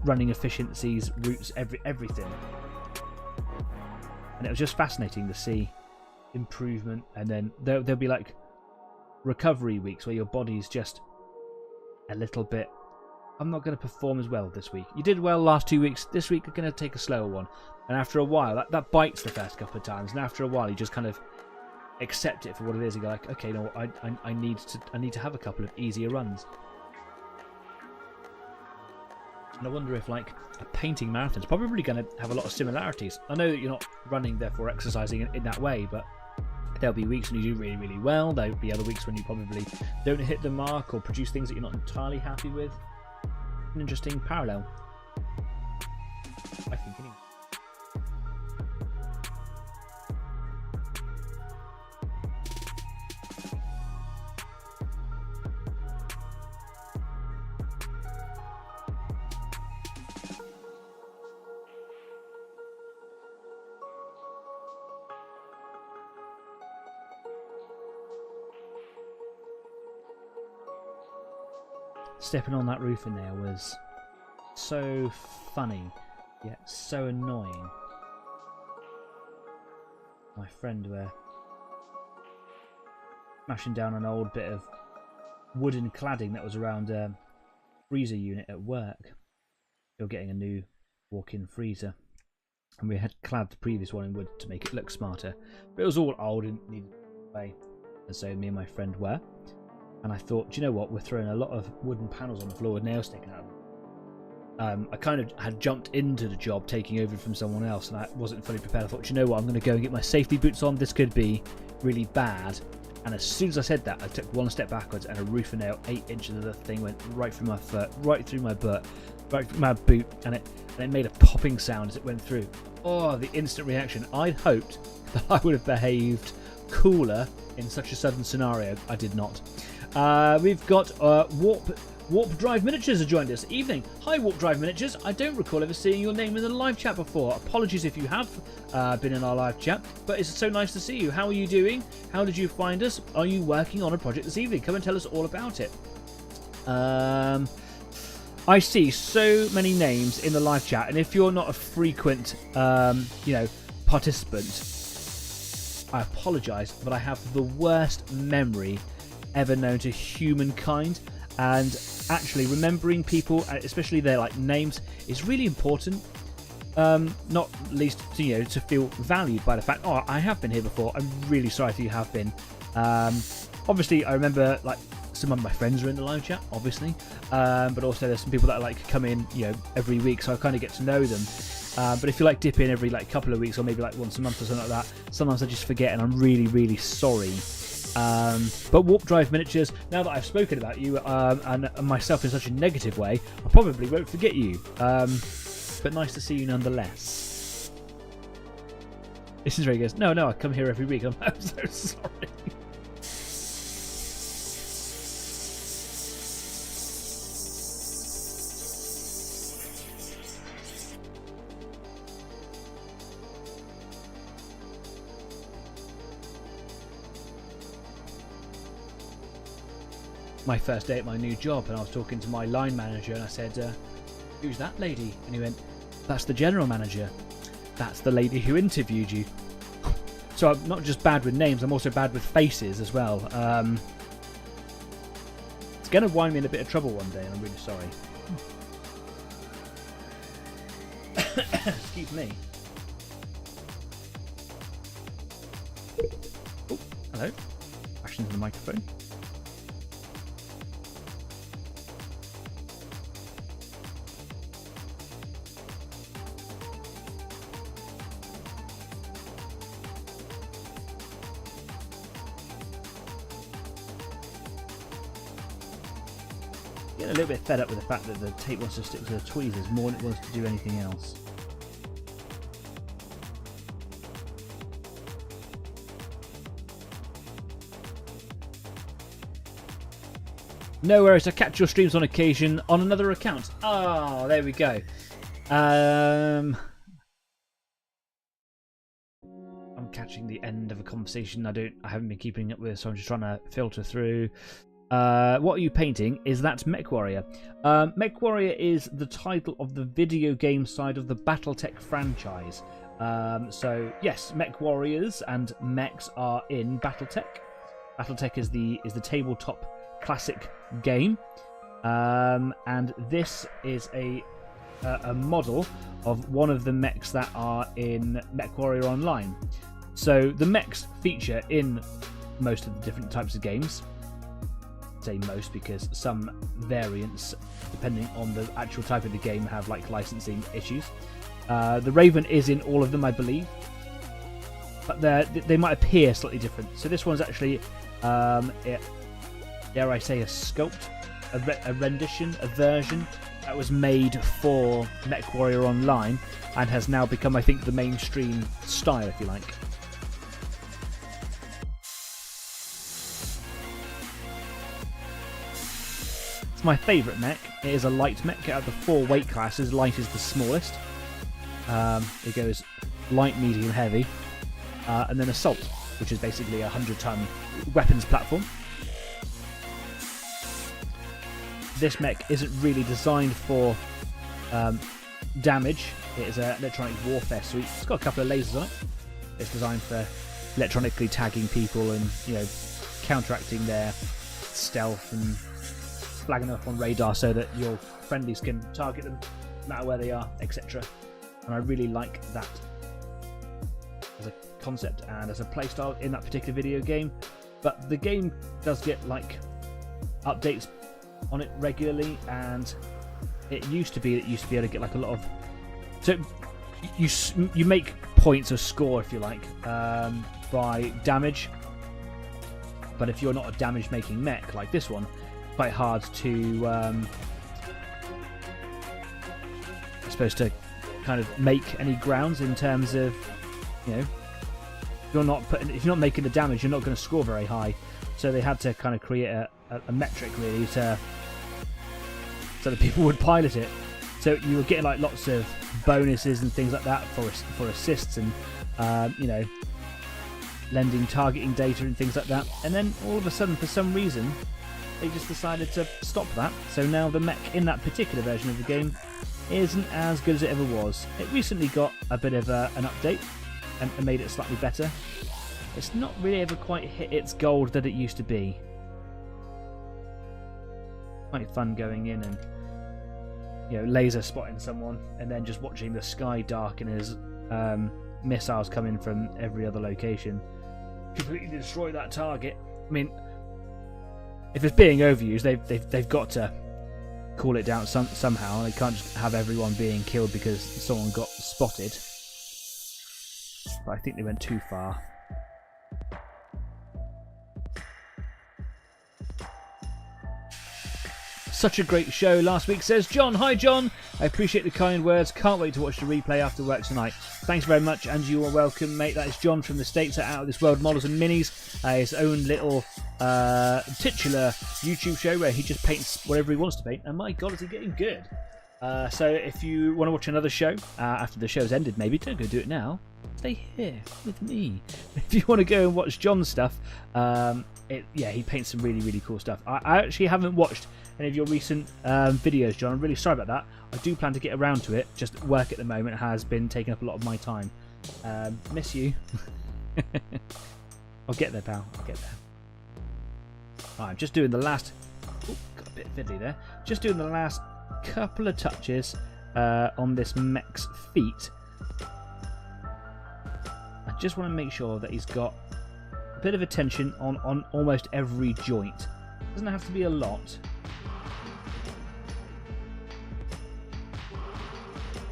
running efficiencies, routes, everything. And it was just fascinating to see improvement. And then there'll be like recovery weeks where your body's just a little bit I'm not going to perform as well this week. You did well last 2 weeks. This week, you're going to take a slower one. And after a while, that bites the first couple of times. And after a while, you just kind of accept it for what it is. You go like, okay, no, I need to have a couple of easier runs. And I wonder if, like, a painting marathon is probably going to have a lot of similarities. I know that you're not running, therefore exercising in that way, but there'll be weeks when you do really, really well. There'll be other weeks when you probably don't hit the mark or produce things that you're not entirely happy with. An interesting parallel, I think, anyway. Stepping on that roof in there was so funny, yet so annoying. My friend were smashing down an old bit of wooden cladding that was around a freezer unit at work. They were getting a new walk-in freezer, and we had clad the previous one in wood to make it look smarter. But it was all old and needed to play, and so me and my friend were. And I thought, do you know what? We're throwing a lot of wooden panels on the floor with nails sticking out. I kind of had jumped into the job, taking over from someone else, and I wasn't fully prepared. I thought, do you know what? I'm going to go and get my safety boots on. This could be really bad. And as soon as I said that, I took one step backwards, and a roofer nail 8 inches of the thing went right through my foot, right through my butt, right through my boot, and it made a popping sound as it went through. Oh, the instant reaction. I'd hoped that I would have behaved cooler in such a sudden scenario. I did not. We've got Warp Drive Miniatures have joined us. Evening. Hi, Warp Drive Miniatures. I don't recall ever seeing your name in the live chat before. Apologies if you have been in our live chat, but it's so nice to see you. How are you doing? How did you find us? Are you working on a project this evening? Come and tell us all about it. I see so many names in the live chat, and if you're not a frequent, participant, I apologise, but I have the worst memory ever known to humankind, and actually remembering people, especially their names, is really important. Not least to feel valued by the fact, oh, I have been here before. I'm really sorry if you have been. Obviously, I remember some of my friends are in the live chat, obviously, but also there's some people that come in, every week, so I kind of get to know them. But if you dip in every couple of weeks or maybe once a month or something like that, sometimes I just forget, and I'm really, really sorry. But Warp Drive Miniatures, now that I've spoken about you and myself in such a negative way, I probably won't forget you. But nice to see you nonetheless. This is where he goes, no, I come here every week. I'm so sorry. My first day at my new job, and I was talking to my line manager, and I said, who's that lady? And he went, that's the general manager. That's the lady who interviewed you. So I'm not just bad with names, I'm also bad with faces as well. It's going to wind me in a bit of trouble one day, and I'm really sorry. Excuse me. Oh, hello. Crashing into the microphone. Getting a little bit fed up with the fact that the tape wants to stick to the tweezers more than it wants to do anything else. No worries, I catch your streams on occasion on another account. Oh, there we go. I'm catching the end of a conversation I haven't been keeping up with, so I'm just trying to filter through. What are you painting? Is that Mech Warrior? Mech Warrior is the title of the video game side of the BattleTech franchise. So yes, Mech Warriors and mechs are in BattleTech. BattleTech is the tabletop classic game. and this is a model of one of the mechs that are in MechWarrior Online. So the mechs feature in most of the different types of games. I say most because some variants, depending on the actual type of the game, have like licensing issues. The Raven is in all of them, I believe, but they might appear slightly different. So this one's actually, dare I say, a sculpt, a rendition, a version that was made for MechWarrior Online and has now become, I think, the mainstream style, if you like. It's my favourite mech. It is a light mech. Out of the 4 weight classes, light is the smallest. It goes light, medium, heavy, and then assault, which is basically a 100-ton weapons platform. This mech isn't really designed for damage. It is an electronic warfare suite. It's got a couple of lasers on it. It's designed for electronically tagging people and, you know, counteracting their stealth and flagging them up on radar so that your friendlies can target them no matter where they are, etc. And I really like that as a concept and as a playstyle in that particular video game. But the game does get like updates on it regularly, and it used to be that you used to be able to get like a lot of, so you make points or score, if you like, by damage. But if you're not a damage making mech like this one, quite hard to I suppose to kind of make any grounds in terms of, you know, if you're not making the damage, you're not going to score very high. So they had to kind of create a metric really so that people would pilot it. So you were getting like lots of bonuses and things like that for assists and you know, lending targeting data and things like that. And then all of a sudden, for some reason, they just decided to stop that. So now the mech in that particular version of the game isn't as good as it ever was. It recently got a bit of an update and made it slightly better. It's not really ever quite hit its gold that it used to be. Quite fun going in and, you know, laser spotting someone and then just watching the sky darken as missiles come in from every other location. Completely destroy that target. I mean, if it's being overused, they've got to cool it down somehow. They can't just have everyone being killed because someone got spotted. But I think they went too far. Such a great show last week, says John. Hi John, I appreciate the kind words. Can't wait to watch the replay after work tonight. Thanks very much, and you are welcome, mate. That is John from the States at Out of This World Models and Minis, his own little titular YouTube show where he just paints whatever he wants to paint, and my god, is he getting good. So if you want to watch another show after the show's ended, maybe don't go do it now. Stay here with me. If you want to go and watch John's stuff, yeah, he paints some really, really cool stuff. I actually haven't watched any of your recent videos, John. I'm really sorry about that. I do plan to get around to it. Just work at the moment has been taking up a lot of my time. Miss you. I'll get there, pal. I'll get there. Right, I'm just doing the last... Ooh, got a bit fiddly there. Just doing the last couple of touches on this mech's feet. I just want to make sure that he's got a bit of attention on almost every joint. Doesn't have to be a lot.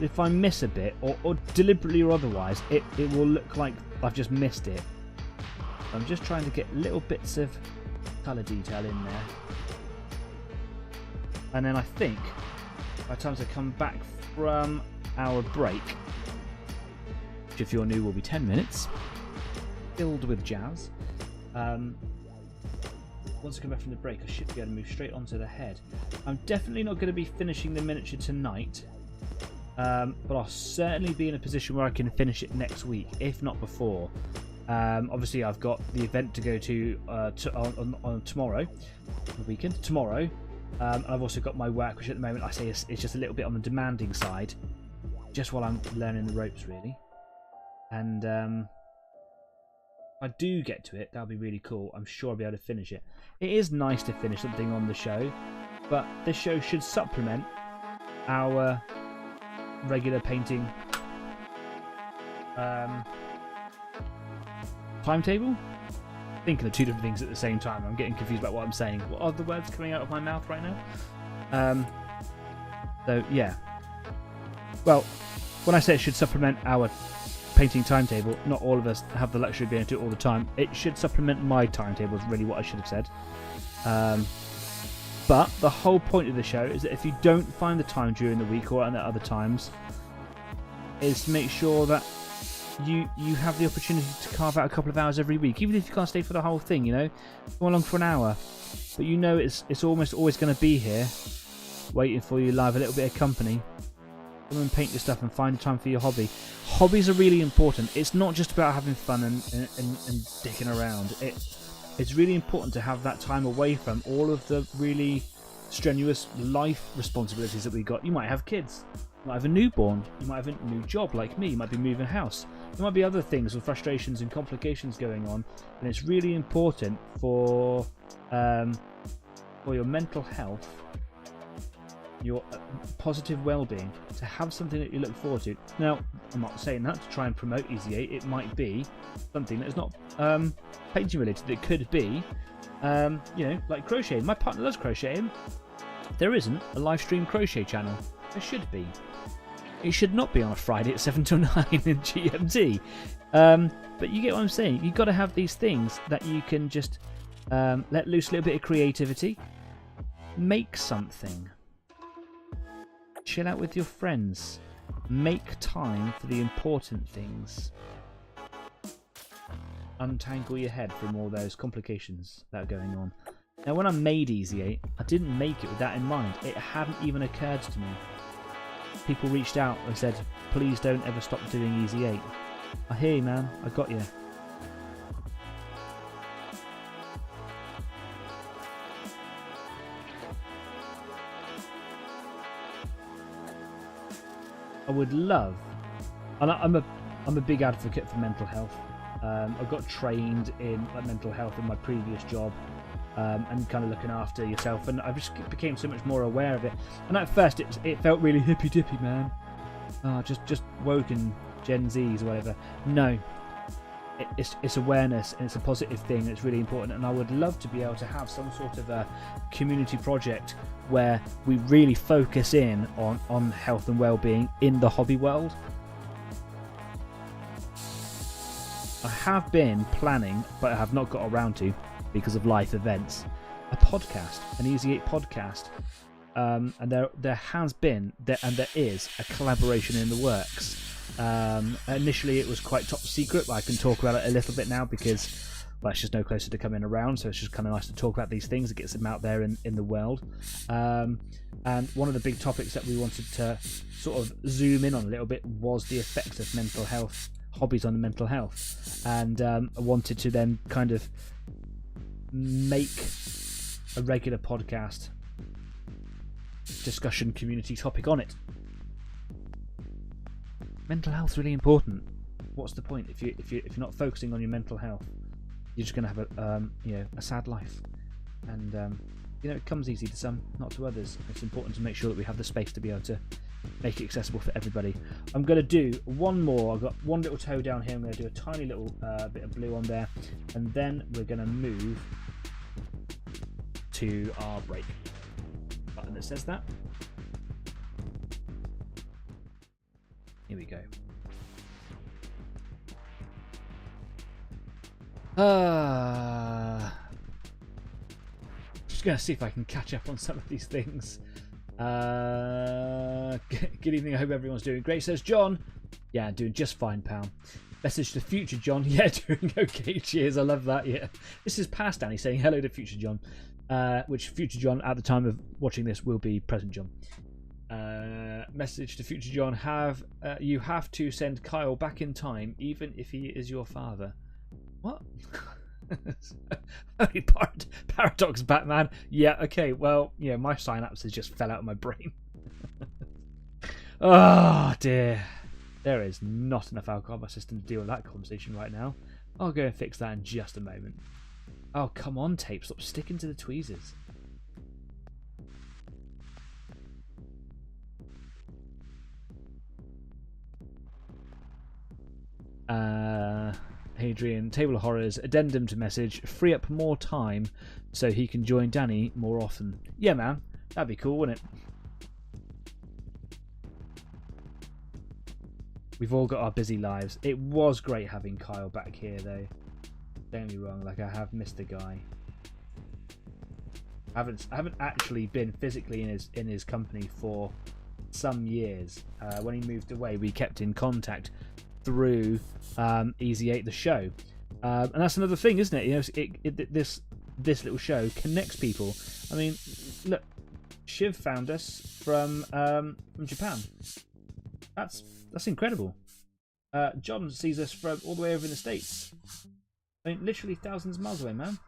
If I miss a bit, or deliberately or otherwise, it will look like I've just missed it. I'm just trying to get little bits of colour detail in there. And then I think, by the time I come back from our break, which if you're new will be 10 minutes, filled with jazz, once I come back from the break, I should be able to move straight onto the head. I'm definitely not going to be finishing the miniature tonight. But I'll certainly be in a position where I can finish it next week, if not before. Obviously, I've got the event to go to on tomorrow, the weekend, tomorrow. And I've also got my work, which at the moment I say it's just a little bit on the demanding side, just while I'm learning the ropes, really. And if I do get to it, that'll be really cool. I'm sure I'll be able to finish it. It is nice to finish something on the show. but this show should supplement our regular painting timetable. Thinking of two different things at the same time. I'm getting confused about what I'm saying. What are the words coming out of my mouth right now? So yeah. Well, when I say it should supplement our painting timetable, not all of us have the luxury of being able to do it all the time. It should supplement my timetable is really what I should have said. But the whole point of the show is that if you don't find the time during the week or at other times, is to make sure that you have the opportunity to carve out a couple of hours every week, even if you can't stay for the whole thing, you know, go along for an hour, but you know it's almost always going to be here waiting for you live, a little bit of company. Come and paint your stuff and find time for your hobby. Hobbies are really important. It's not just about having fun and dicking around. It's really important to have that time away from all of the really strenuous life responsibilities that we got. You might have kids, you might have a newborn, you might have a new job like me, you might be moving house, there might be other things with frustrations and complications going on, and it's really important for your mental health, your positive well-being, to have something that you look forward to. Now, I'm not saying that to try and promote Easy 8. It might be something that's not painting related. It could be, you know, like crocheting. My partner loves crocheting. There isn't a live stream crochet channel. There should be. It should not be on a Friday at 7 till 9 in GMT. But you get what I'm saying. You've got to have these things that you can just let loose a little bit of creativity. Make something. Chill out with your friends. Make time for the important things. Untangle your head from all those complications that are going on. Now, when I made Easy 8, I didn't make it with that in mind. It hadn't even occurred to me. People reached out and said, please don't ever stop doing Easy 8. I hear you, man. I got you. I would love, and I'm a big advocate for mental health. I got trained in mental health in my previous job, and kind of looking after yourself, and I just became so much more aware of it. And at first, it felt really hippy dippy, man. Just woke in Gen Zs or whatever. No, it's awareness, and it's a positive thing. It's really important, and I would love to be able to have some sort of a community project where we really focus in on health and well-being in the hobby world. I have been planning, but I have not got around to, because of life events, a podcast, an Easy 8 podcast, and there has been and there is a collaboration in the works. Initially it was quite top secret, but I can talk about it a little bit now because, well, it's just no closer to coming around, so it's just kind of nice to talk about these things. It gets them out there in the world. And one of the big topics that we wanted to sort of zoom in on a little bit was the effects of mental health, hobbies on the mental health. And I wanted to then kind of make a regular podcast discussion community topic on it. Mental health's really important. What's the point if you're not focusing on your mental health? You're just going to have a sad life, and it comes easy to some, not to others. It's important to make sure that we have the space to be able to make it accessible for everybody. I'm going to do one more. I've got one little toe down here. I'm going to do a tiny little bit of blue on there, and then we're going to move to our break button that says that. Here we go. Just going to see if I can catch up on some of these things. Good evening, I hope everyone's doing great, says John. Yeah, doing just fine, pal. Message to future John. Yeah, doing okay, cheers, I love that. Yeah, this is past Danny saying hello to future John, which future John at the time of watching this will be present John. Message to future John, you have to send Kyle back in time even if he is your father. What? Paradox Batman. Yeah, okay, well, yeah, my synapses just fell out of my brain. Oh dear, there is not enough alcohol in my system to deal with that conversation right now. I'll go and fix that in just a moment. Oh, come on, tape, stop sticking to the tweezers. Hadrian, Table of Horrors, addendum to message, free up more time so he can join Danny more often. Yeah, man, that'd be cool, wouldn't it? We've all got our busy lives. It was great having Kyle back here, though. Don't get me wrong, like, I have missed the guy. I haven't actually been physically in his company for some years. When he moved away, we kept in contact through Easy 8 the show, and that's another thing, isn't it? You know, this little show connects people. I mean, look, Shiv found us from Japan. That's incredible. John sees us from all the way over in the States. I mean, literally thousands of miles away, man.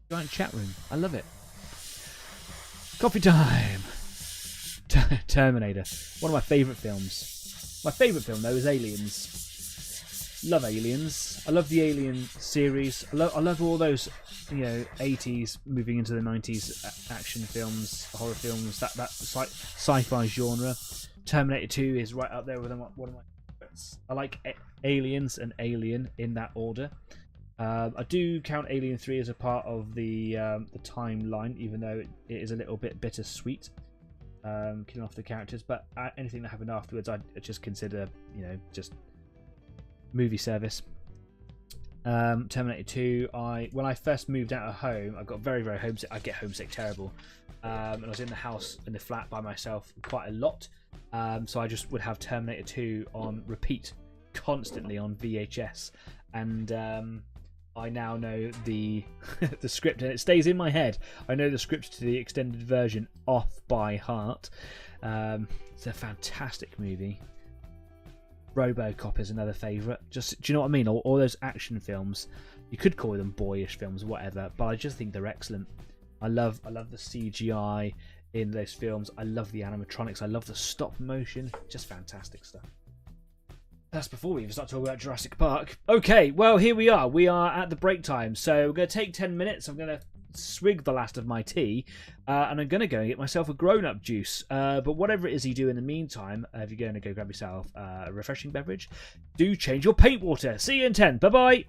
Giant chat room. I love it. Coffee time. Terminator. One of my favourite films. My favourite film, though, is Aliens. Love Aliens. I love the Alien series. I love all those, you know, 80s moving into the 90s action films, horror films, that sci-fi genre. Terminator 2 is right up there with one of my favourites. I like Aliens and Alien in that order. I do count Alien 3 as a part of the timeline, even though it is a little bit bittersweet, killing off the characters. But anything that happened afterwards, I just consider, you know, just movie service. Terminator 2. When I first moved out of home, I got very, very homesick. I get homesick terrible, and I was in the house in the flat by myself quite a lot. So I just would have Terminator 2 on repeat constantly on VHS, and I now know the the script, and it stays in my head. I know the script to the extended version off by heart. It's a fantastic movie. RoboCop is another favourite. Just, do you know what I mean? All those action films, you could call them boyish films, whatever, but I just think they're excellent. I love the CGI in those films. I love the animatronics. I love the stop motion. Just fantastic stuff. That's before we even start talking about Jurassic Park. Okay, well, here we are. We are at the break time. So we're going to take 10 minutes. I'm going to swig the last of my tea, and I'm going to go and get myself a grown-up juice. But whatever it is you do in the meantime, if you're going to go grab yourself a refreshing beverage, do change your paint water. See you in 10. Bye-bye.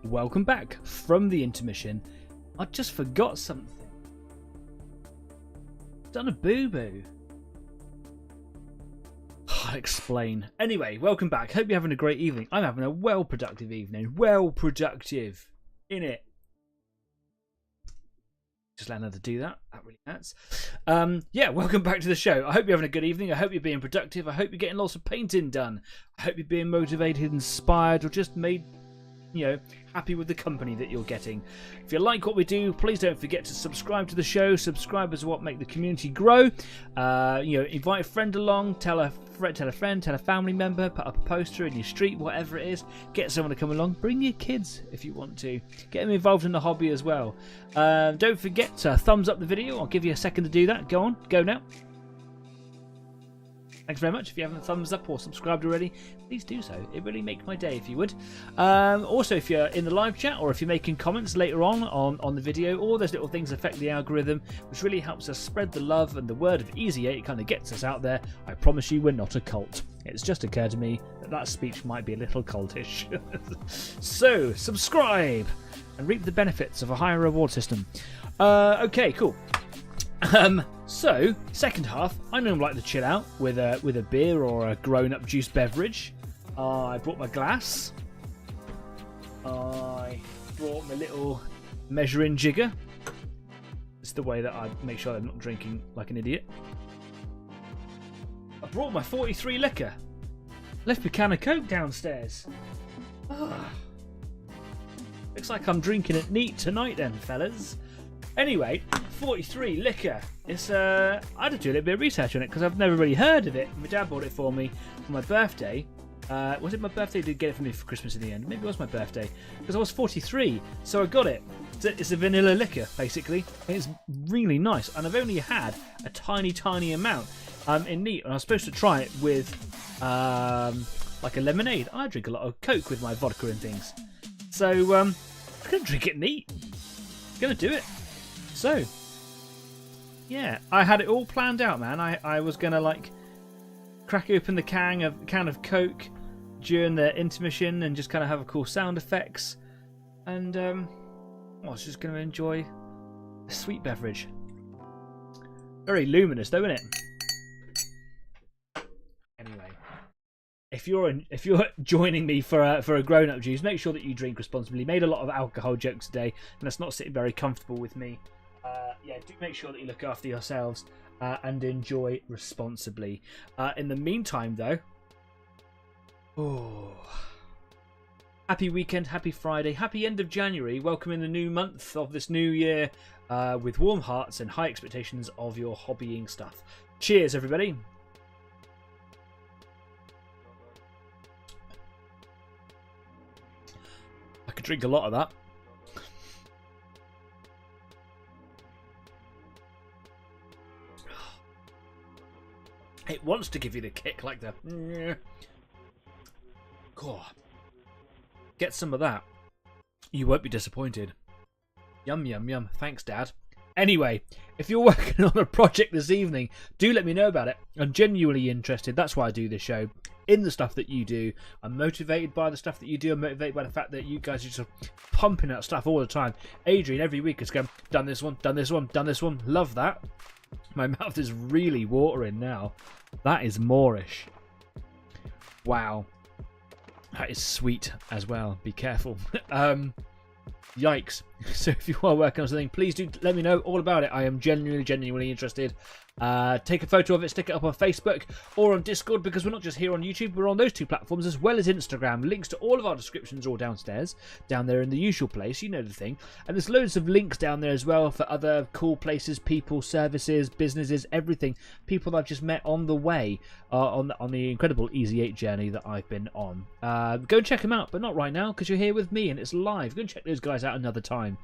welcome back from the intermission. I just forgot something. Done a boo-boo. I'll explain. Anyway, welcome back. Hope you're having a great evening. I'm having a well-productive evening. Well-productive. In it. Just letting her to do that. That really hurts. Yeah, welcome back to the show. I hope you're having a good evening. I hope you're being productive. I hope you're getting lots of painting done. I hope you're being motivated, inspired, or just made, happy with the company that you're getting. If you like what we do, please don't forget to subscribe to the show. Subscribers are what make the community grow. Invite a friend along, tell a friend, tell a family member, put up a poster in your street, whatever it is. Get someone to come along. Bring your kids if you want to. Get them involved in the hobby as well. Don't forget to thumbs up the video. I'll give you a second to do that. Go on, go now. Thanks very much. If you haven't thumbs up or subscribed already, please do so. It really makes my day if you would. Also, if you're in the live chat or if you're making comments later on the video, all those little things affect the algorithm, which really helps us spread the love and the word of Easy 8. It kind of gets us out there. I promise you we're not a cult. It's just occurred to me that speech might be a little cultish. So, subscribe and reap the benefits of a higher reward system. Okay, cool. So, second half, I normally like to chill out with a beer or a grown-up juice beverage. I brought my glass. I brought my little measuring jigger. It's the way that I make sure I'm not drinking like an idiot. I brought my 43 liquor. Left my can of Coke downstairs. Looks like I'm drinking it neat tonight then, fellas. Anyway, 43 liquor. It's I had to do a little bit of research on it because I've never really heard of it. My dad bought it for me for my birthday. Was it my birthday? He did get it for me for Christmas in the end. Maybe it was my birthday because I was 43, so I got it. It's a vanilla liquor basically. It's really nice, and I've only had a tiny amount in neat, and I was supposed to try it with like a lemonade. I drink a lot of Coke with my vodka and things, so I'm gonna drink it neat. Gonna do it. So, yeah, I had it all planned out, man. I was going to, crack open the can of Coke during the intermission and just kind of have a cool sound effects. And I was just going to enjoy a sweet beverage. Very luminous, though, isn't it? Anyway, if you're joining me for a grown-up juice, make sure that you drink responsibly. Made a lot of alcohol jokes today, and that's not sitting very comfortable with me. Yeah, do make sure that you look after yourselves and enjoy responsibly. In the meantime, though, happy weekend, happy Friday, happy end of January. Welcome in the new month of this new year with warm hearts and high expectations of your hobbying stuff. Cheers, everybody. I could drink a lot of that. It wants to give you the kick, like the... God. Get some of that. You won't be disappointed. Yum, yum, yum. Thanks, Dad. Anyway, if you're working on a project this evening, do let me know about it. I'm genuinely interested. That's why I do this show. In the stuff that you do. I'm motivated by the stuff that you do. I'm motivated by the fact that you guys are just pumping out stuff all the time. Adrian, every week, is going, done this one, done this one, done this one. Love that. My mouth is really watering now. That is Moorish. Wow. That is sweet as well. Be careful. Yikes. So if you are working on something, please do let me know all about it. I am genuinely interested. Take a photo of it, stick it up on Facebook or on Discord, because we're not just here on YouTube, we're on those two platforms as well as Instagram. Links to all of our descriptions are all downstairs, down there in the usual place, you know the thing. And there's loads of links down there as well for other cool places, people, services, businesses, everything. People that I've just met on the way on the incredible Easy 8 journey that I've been on. Go and check them out, but not right now because you're here with me and it's live. Go and check those guys out another time.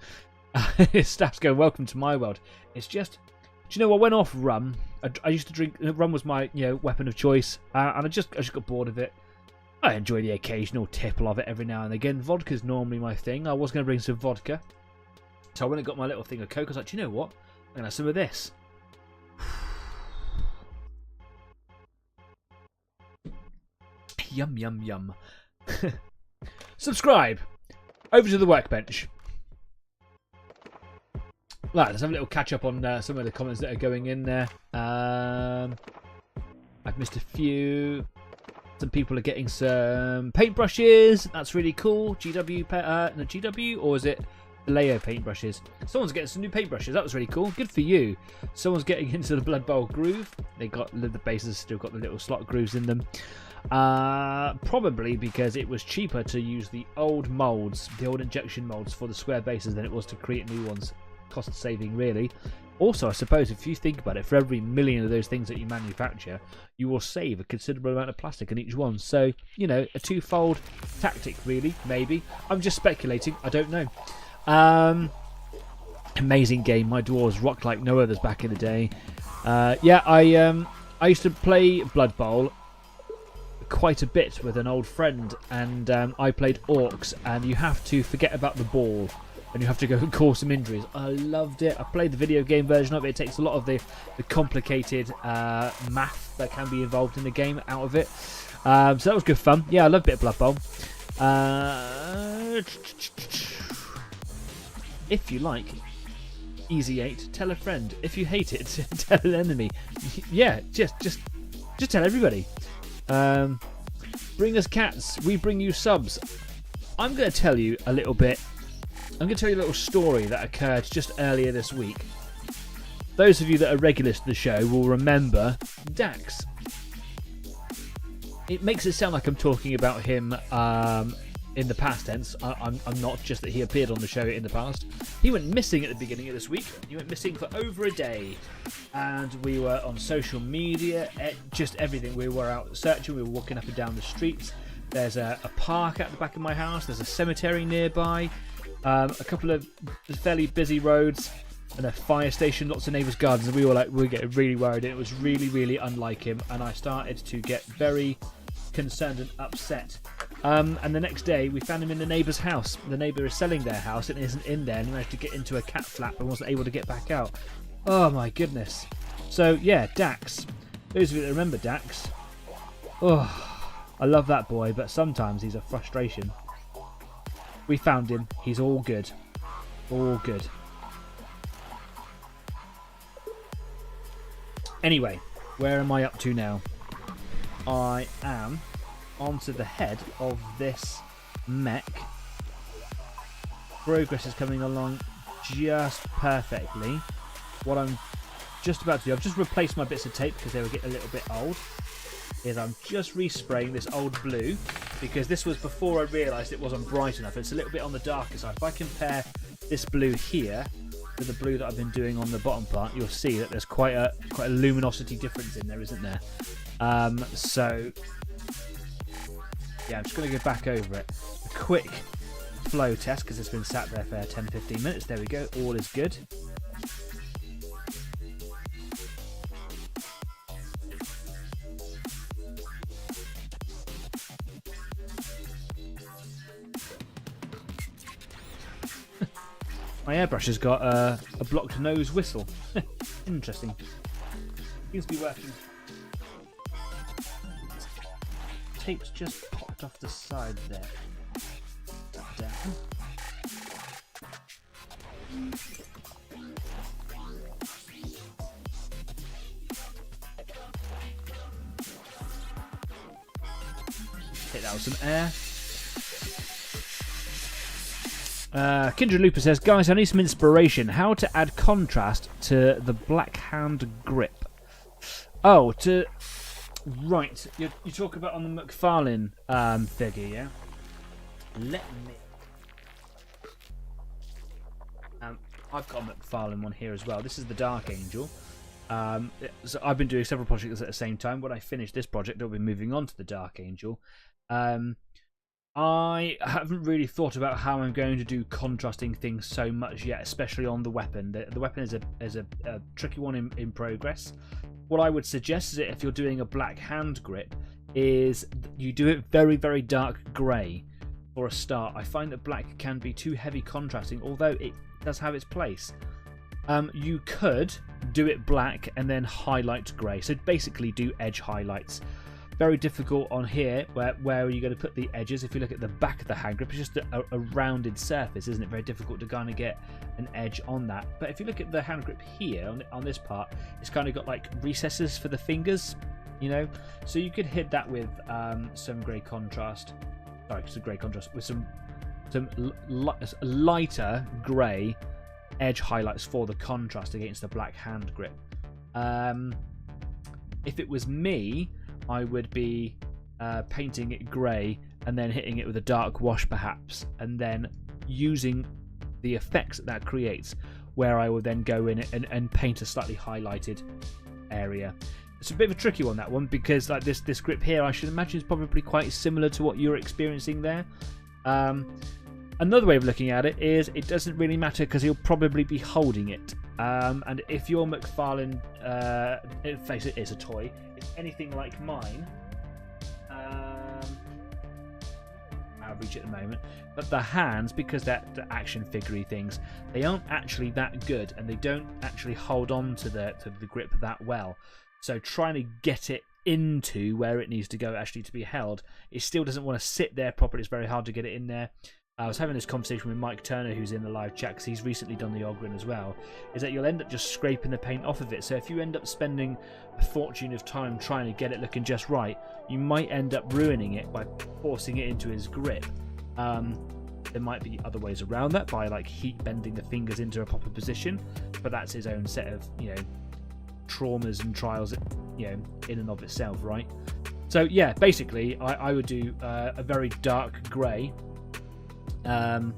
Staff's going, welcome to my world. It's just... Do you know what? Went off rum. I used to drink. Rum was my weapon of choice, and I just got bored of it. I enjoy the occasional tipple of it every now and again. Vodka's normally my thing. I was going to bring some vodka, so I went and got my little thing of Coke. I was like, do you know what? I'm going to have some of this. Yum yum yum. Subscribe. over to the workbench. Right, let's have a little catch up on some of the comments that are going in there. I've missed a few. Some people are getting some paintbrushes. That's really cool. GW, or is it Leo paintbrushes? Someone's getting some new paintbrushes. That was really cool. Good for you. Someone's getting into the Blood Bowl groove. They got the bases still got the little slot grooves in them. Probably because it was cheaper to use the old molds, the old injection molds for the square bases than it was to create new ones. Cost saving, really. Also, I suppose if you think about it, for every million of those things that you manufacture, you will save a considerable amount of plastic in each one. So, you know, a twofold tactic, really, maybe. I'm just speculating. I don't know. Amazing game. My dwarves rocked like no others back in the day. Yeah, I used to play Blood Bowl quite a bit with an old friend, and I played Orcs, and you have to forget about the ball. And you have to go and cause some injuries. I loved it. I played the video game version of it. It takes a lot of the complicated math that can be involved in the game out of it. So that was good fun. Yeah, I love a bit of Blood Bowl. If you like Easy 8, tell a friend. If you hate it, tell an enemy. Yeah, just tell everybody. Bring us cats. We bring you subs. I'm going to tell you a little bit. I'm going to tell you a little story that occurred just earlier this week. Those of you that are regulars to the show will remember Dax. It makes it sound like I'm talking about him in the past tense. I'm not, just that he appeared on the show in the past. He went missing at the beginning of this week. He went missing for over a day. And we were on social media, just everything. We were out searching, we were walking up and down the streets. There's a park at the back of my house. There's a cemetery nearby. A couple of fairly busy roads and a fire station, lots of neighbours' gardens, and we were getting really worried. And it was really, really unlike him, and I started to get very concerned and upset. And the next day, we found him in the neighbour's house. The neighbour is selling their house and isn't in there, and he managed to get into a cat flap and wasn't able to get back out. Oh my goodness! So yeah, Dax. Those of you that remember Dax, oh, I love that boy, but sometimes he's a frustration. We found him. He's all good. All good. Anyway, where am I up to now? I am onto the head of this mech. Progress is coming along just perfectly. What I'm just about to do, I've just replaced my bits of tape because they were getting a little bit old, is I'm just respraying this old blue, because this was before I realised it wasn't bright enough. It's a little bit on the darker side. If I compare this blue here to the blue that I've been doing on the bottom part, you'll see that there's quite a luminosity difference in there, isn't there? So yeah, I'm just going to go back over it. A quick flow test, because it's been sat there for 10-15 minutes. There we go. All is good. My airbrush has got a blocked nose whistle. Interesting. Seems to be working. Tape's just popped off the side there. That down. Take that with some air. Kindred Looper says, guys, I need some inspiration. How to add contrast to the black hand grip? Oh, right. You talk about on the McFarlane figure, yeah? Let me... I've got a McFarlane one here as well. This is the Dark Angel. So I've been doing several projects at the same time. When I finish this project, I'll be moving on to the Dark Angel. I haven't really thought about how I'm going to do contrasting things so much yet, especially on the weapon. The weapon is a tricky one in progress. What I would suggest is that if you're doing a black hand grip, is you do it very, very dark grey for a start. I find that black can be too heavy contrasting, although it does have its place. You could do it black and then highlight grey. So basically do edge highlights. Very difficult on here, where are you going to put the edges? If you look at the back of the hand grip, it's just a rounded surface, isn't it? Very difficult to kind of get an edge on that. But if you look at the hand grip here, on this part, it's kind of got like recesses for the fingers, you know? So you could hit that with some grey contrast. Sorry, some grey contrast. With some lighter grey edge highlights for the contrast against the black hand grip. If it was me, I would be painting it grey and then hitting it with a dark wash perhaps, and then using the effects that creates, where I will then go in and paint a slightly highlighted area. It's a bit of a tricky one, that one, because like this grip here, I should imagine is probably quite similar to what you're experiencing there. Another way of looking at it is it doesn't really matter because he'll probably be holding it. And if your McFarlane, face it is a toy, it's anything like mine, out of reach at the moment, but the hands, because they're the action figure-y things, they aren't actually that good, and they don't actually hold on to the grip that well. So trying to get it into where it needs to go actually to be held, it still doesn't want to sit there properly. It's very hard to get it in there. I was having this conversation with Mike Turner, who's in the live chat, because he's recently done the Ogren as well, is that you'll end up just scraping the paint off of it. So if you end up spending a fortune of time trying to get it looking just right, you might end up ruining it by forcing it into his grip. There might be other ways around that, by like heat bending the fingers into a proper position, but that's his own set of, you know, traumas and trials, you know, in and of itself, right? So yeah, basically I would do a very dark grey, and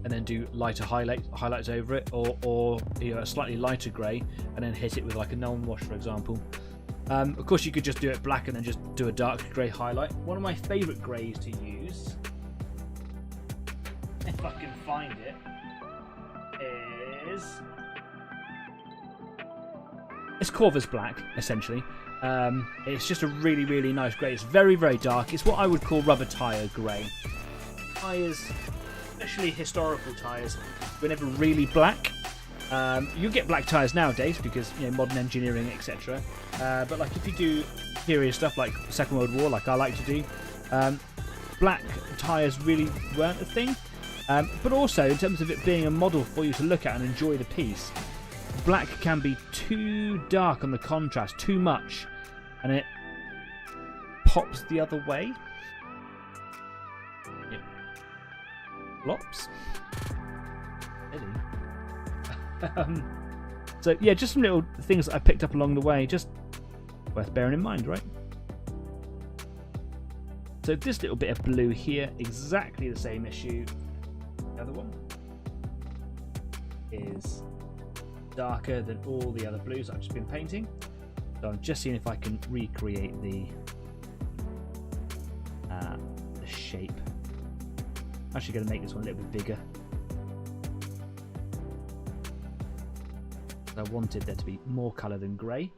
then do lighter highlights over it, or you know, a slightly lighter grey, and then hit it with like a Nuln wash, for example. Of course, you could just do it black and then just do a dark grey highlight. One of my favourite greys to use, if I can find it, is it's Corvus Black, essentially. It's just a really, really nice grey. It's very, very dark. It's what I would call rubber tyre grey. Tyres, especially historical tyres, were never really black. You get black tyres nowadays because, you know, modern engineering, etc. But like if you do period stuff like Second World War, like I like to do, black tyres really weren't a thing. But also in terms of it being a model for you to look at and enjoy the piece, black can be too dark on the contrast, too much, and it pops the other way. It flops. So yeah, just some little things that I picked up along the way, just worth bearing in mind, right? So this little bit of blue here, exactly the same issue. The other one is darker than all the other blues I've just been painting. So I'm just seeing if I can recreate the shape. I'm actually going to make this one a little bit bigger. I wanted there to be more colour than grey.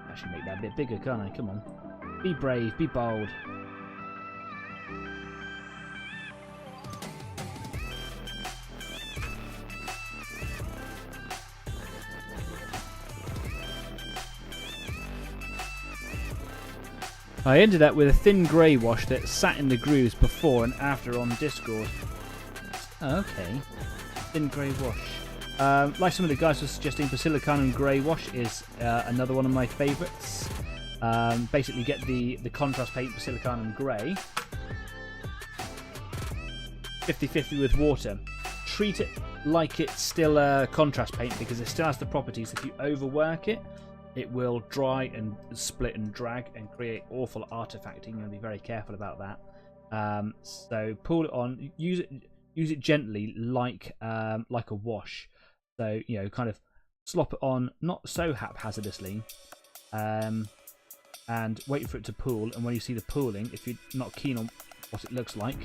Actually make that a bit bigger, can't I? Come on. Be brave, be bold. I ended up with a thin grey wash that sat in the grooves before and after on Discord. Okay. Thin grey wash. Like some of the guys were suggesting, Basilicanum grey wash is another one of my favourites. Basically get the contrast paint Basilicanum grey. 50-50 with water. Treat it like it's still a contrast paint because it still has the properties. If you overwork it, it will dry and split and drag and create awful artifacting. You'll be very careful about that. So pull it on, use it gently, like a wash. So, you know, kind of slop it on, not so haphazardly, and wait for it to pool. And when you see the pooling, if you're not keen on what it looks like,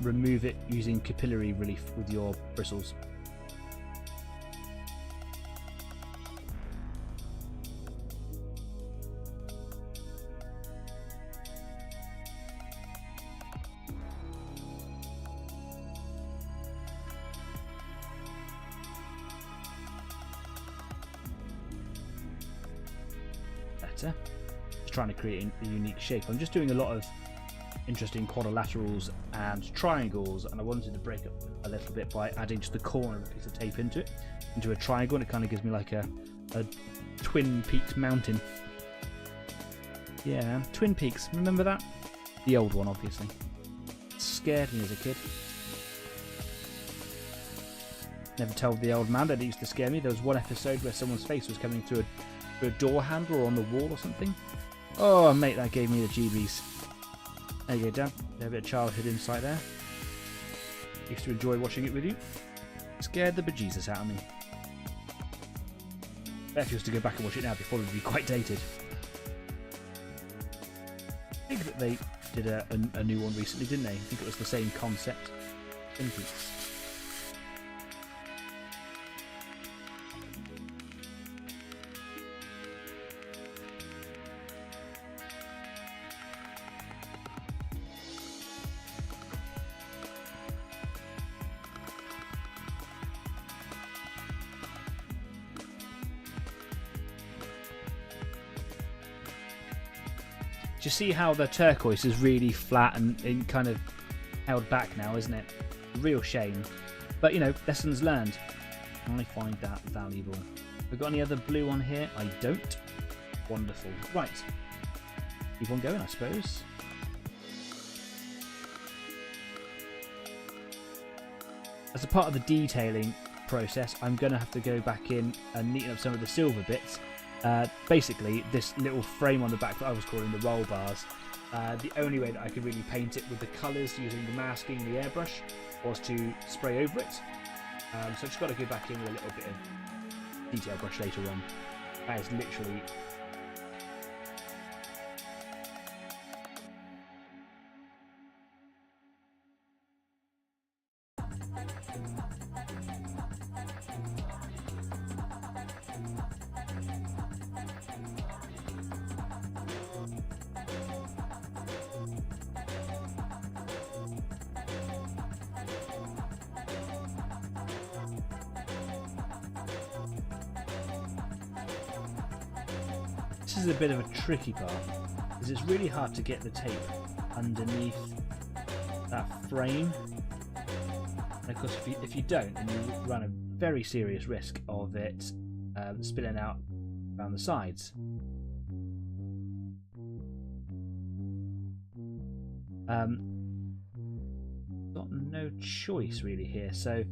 remove it using capillary relief with your bristles. better. Just trying to create a unique shape. I'm just doing a lot of interesting quadrilaterals and triangles, and I wanted to break up a little bit by adding just the corner of a piece of tape into a triangle, and it kind of gives me like a Twin Peaks mountain. Yeah, Twin Peaks, remember that? The old one, obviously. Scared me as a kid. Never told the old man that it used to scare me. There was one episode where someone's face was coming through a door handle or on the wall or something. Oh, mate, that gave me the GBs. There you go, Dan. A bit of childhood insight there. Used to enjoy watching it with you. Scared the bejesus out of me. Bet if you was to go back and watch it now, it'd probably be quite dated. I think that they did a new one recently, didn't they? I think it was the same concept. Twin Peaks. Do you see how the turquoise is really flat and kind of held back now, isn't it? Real shame. But, you know, lessons learned. I find that valuable. Have we got any other blue on here? I don't. Wonderful. Right. Keep on going, I suppose. As a part of the detailing process, I'm going to have to go back in and neaten up some of the silver bits. Basically, this little frame on the back that I was calling the roll bars, the only way that I could really paint it with the colours using the masking, the airbrush, was to spray over it. So I've just got to go back in with a little bit of detail brush later on. That is literally... This is a bit of a tricky part, because it's really hard to get the tape underneath that frame. And of course, if you don't, then you run a very serious risk of it spilling out around the sides. Got no choice really here, so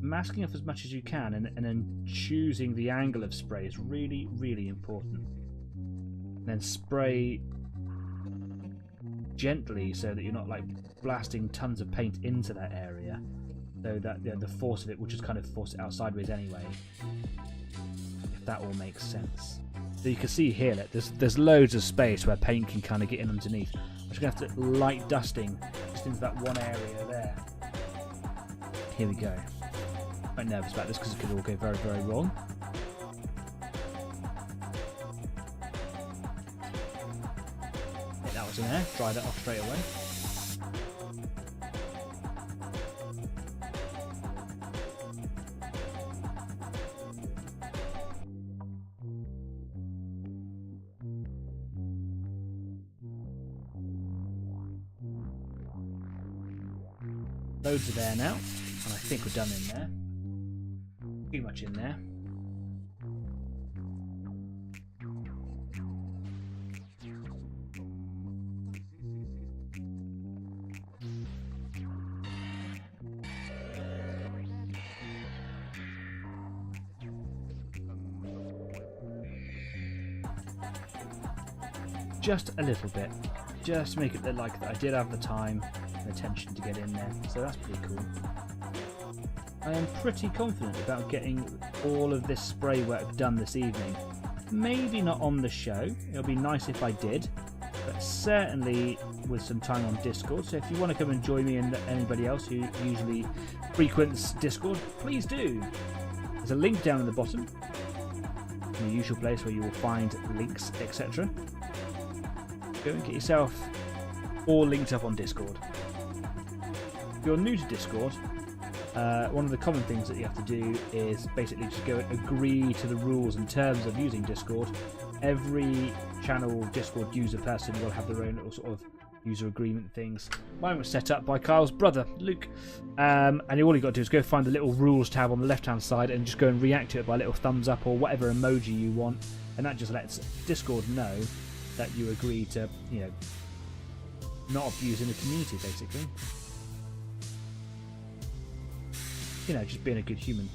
masking off as much as you can and then choosing the angle of spray is really, really important. And then spray gently so that you're not like blasting tons of paint into that area, so that the force of it will just kind of force it out sideways anyway, if that all makes sense. So you can see here that there's loads of space where paint can kind of get in underneath. I'm just going to have to light dusting just into that one area there. Here we go. I'm quite nervous about this because it could all go very, very wrong. That was in there. Dry that off straight away. Loads are there now, and I think we're done in there. Pretty much in there. Just a little bit, just to make it look like that I did have the time and attention to get in there, so that's pretty cool. I am pretty confident about getting all of this spray work done this evening. Maybe not on the show, it'll be nice if I did, but certainly with some time on Discord. So if you want to come and join me and anybody else who usually frequents Discord, please do. There's a link down at the bottom, in the usual place where you will find links, etc. Go and get yourself all linked up on Discord. If you're new to Discord, one of the common things that you have to do is basically just go and agree to the rules and terms of using Discord. Every channel Discord user person will have their own little sort of user agreement things. Mine was set up by Kyle's brother, Luke. And all you got to do is go find the little rules tab on the left-hand side and just go and react to it by a little thumbs up or whatever emoji you want. And that just lets Discord know that you agree to, you know, not abusing the community, basically. You know, just being a good human.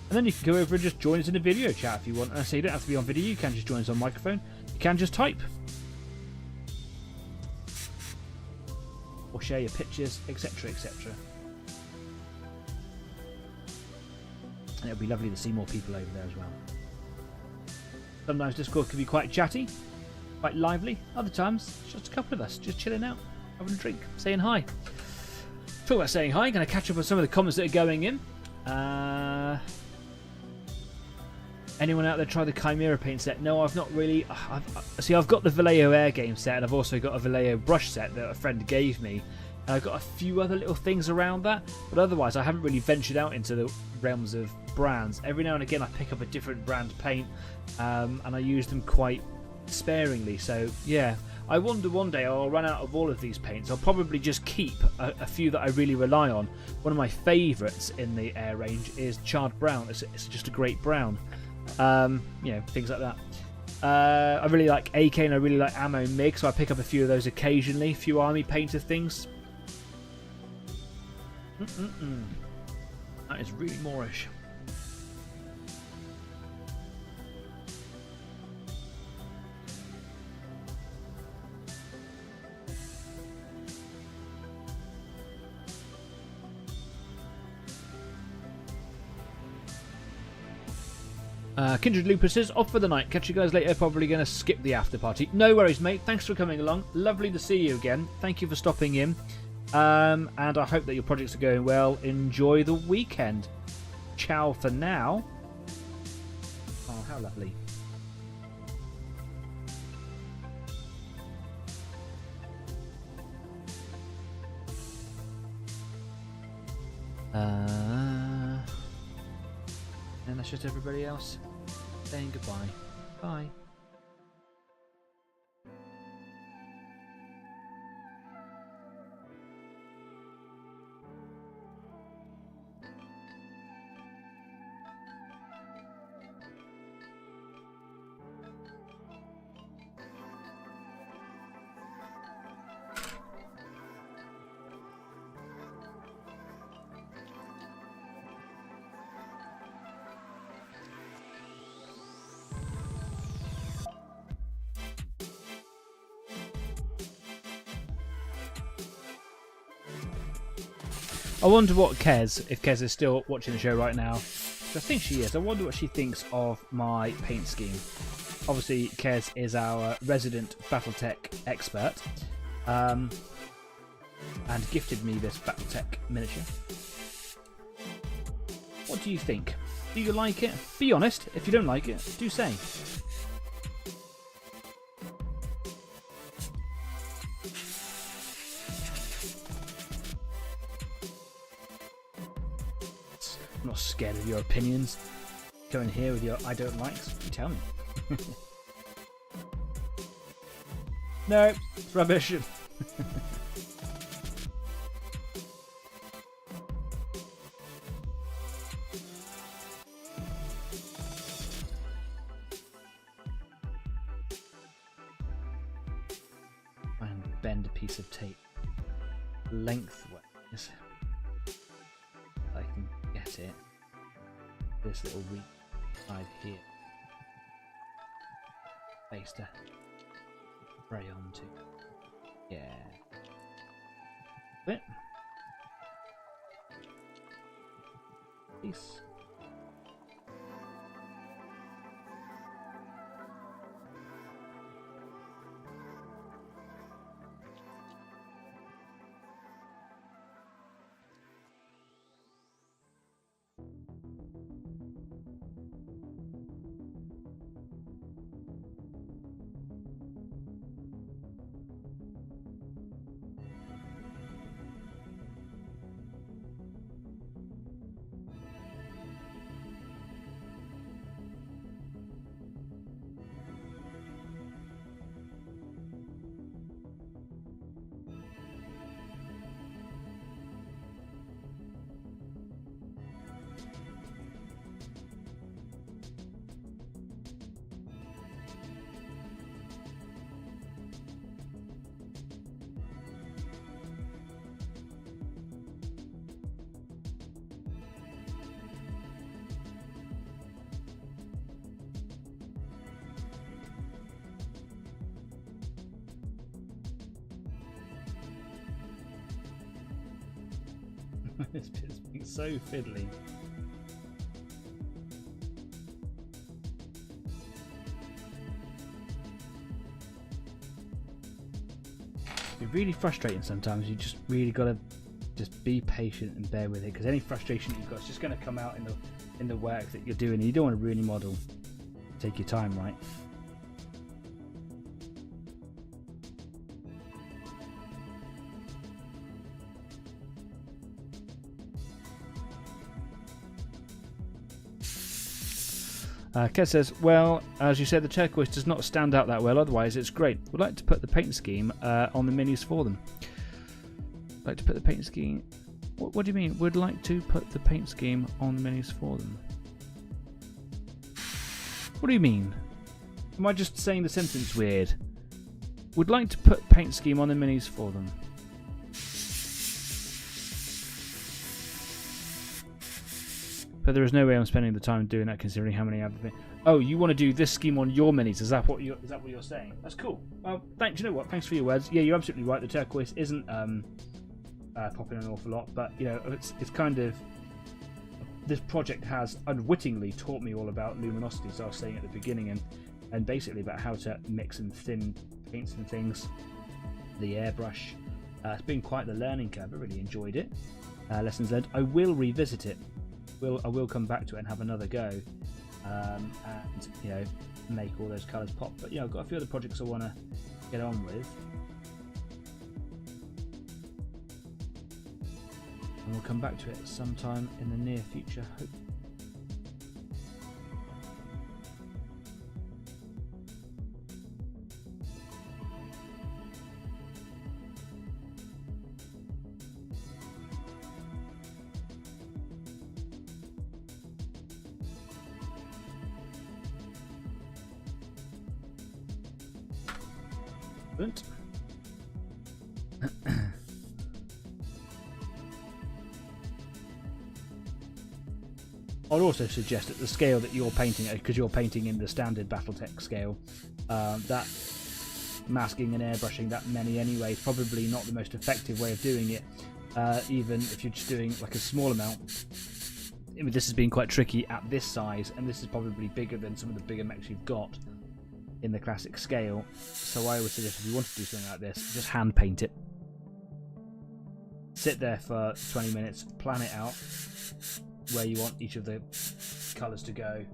And then you can go over and just join us in a video chat if you want. And I say you don't have to be on video, you can just join us on microphone. You can just type. Or share your pictures, etc, etc. And it'll be lovely to see more people over there as well. Sometimes Discord can be quite chatty, quite lively. Other times, it's just a couple of us, just chilling out, having a drink, saying hi. Talk about saying hi, going to catch up on some of the comments that are going in. Anyone out there try the Chimera paint set? No, I've not really. I've got the Vallejo Air game set, and I've also got a Vallejo brush set that a friend gave me. And I've got a few other little things around that, but otherwise I haven't really ventured out into the realms of brands. Every now and again I pick up a different brand paint, and I use them quite sparingly. So yeah, I wonder one day I'll run out of all of these paints. I'll probably just keep a few that I really rely on. One of my favourites in the Air range is charred brown. It's just a great brown. You know, things like that. I really like AK and I really like Ammo MiG, so I pick up a few of those occasionally. A few army painter things. That is really Moorish. Kindred Lupus is off for the night. Catch you guys later. Probably going to skip the after party. No worries, mate. Thanks for coming along. Lovely to see you again. Thank you for stopping in. And I hope that your projects are going well. Enjoy the weekend. Ciao for now. Oh, how lovely. And that's just everybody else saying goodbye. Bye. I wonder what Kez, if Kez is still watching the show right now, I think she is. I wonder what she thinks of my paint scheme. Obviously, Kez is our resident Battletech expert, and gifted me this Battletech miniature. What do you think? Do you like it? Be honest. If you don't like it, do say. I'm not scared of your opinions. Go in here with your I don't likes. You tell me. No, it's rubbish. And bend a piece of tape lengthways. I can get it. This little reed side here. Base to spray onto. Yeah. Bit. Peace. This bit's being so fiddly. It's really frustrating sometimes. You just really got to just be patient and bear with it, because any frustration you've got is just going to come out in the work that you're doing, and you don't want to ruin your model. Take your time, right? Kes says, well, as you said, the turquoise does not stand out that well, otherwise it's great. Would like to put the paint scheme on the minis for them. Like to put the paint scheme... What do you mean? Would like to put the paint scheme on the minis for them? What do you mean? Am I just saying the sentence weird? Would like to put paint scheme on the minis for them. But there is no way I'm spending the time doing that, considering how many other things. Oh, you want to do this scheme on your minis? Is that what you're saying? That's cool. Well, thanks. You know what? Thanks for your words. Yeah, you're absolutely right. The turquoise isn't popping an awful lot, but you know, it's kind of, this project has unwittingly taught me all about luminosity, as I was saying at the beginning, and basically about how to mix and thin paints and things. The airbrush. It's been quite the learning curve. I really enjoyed it. Lessons learned. I will revisit it. I will come back to it and have another go, and you know, make all those colours pop. But you know, I've got a few other projects I want to get on with, and we'll come back to it sometime in the near future. Hope. I'd also suggest that the scale that you're painting, because you're painting in the standard Battletech scale, that masking and airbrushing that many anyway is probably not the most effective way of doing it, even if you're just doing like a small amount. I mean, this has been quite tricky at this size, and this is probably bigger than some of the bigger mechs you've got in the classic scale. So I would suggest, if you want to do something like this, just hand paint it. Sit there for 20 minutes, plan it out where you want each of the colours to go,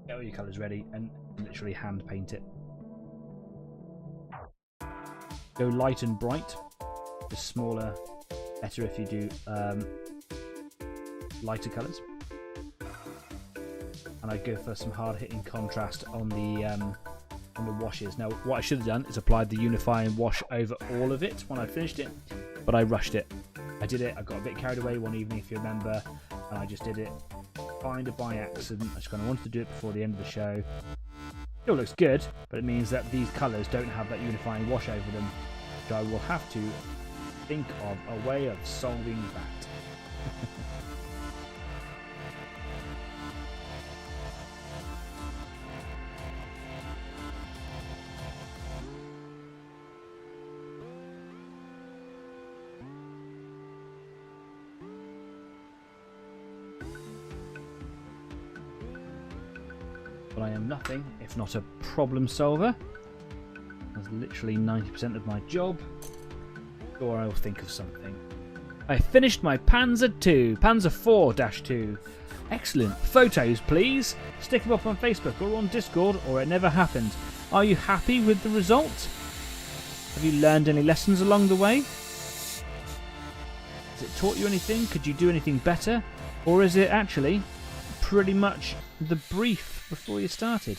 get all your colours ready, and literally hand paint it. Go light and bright. The smaller, better if you do lighter colours. And I'd go for some hard-hitting contrast on the washes. Now, what I should have done is applied the unifying wash over all of it when I finished it, but I rushed it. I got a bit carried away one evening, if you remember, and I just did it kind of by accident. I just kind of wanted to do it before the end of the show. It all looks good, but it means that these colours don't have that unifying wash over them, so I will have to think of a way of solving that. But I am nothing if not a problem solver. That's literally 90% of my job. Or I'll think of something. I finished my Panzer 4-2. Excellent. Photos, please. Stick them up on Facebook or on Discord, or it never happened. Are you happy with the result? Have you learned any lessons along the way? Has it taught you anything? Could you do anything better? Or is it actually pretty much the brief before you started?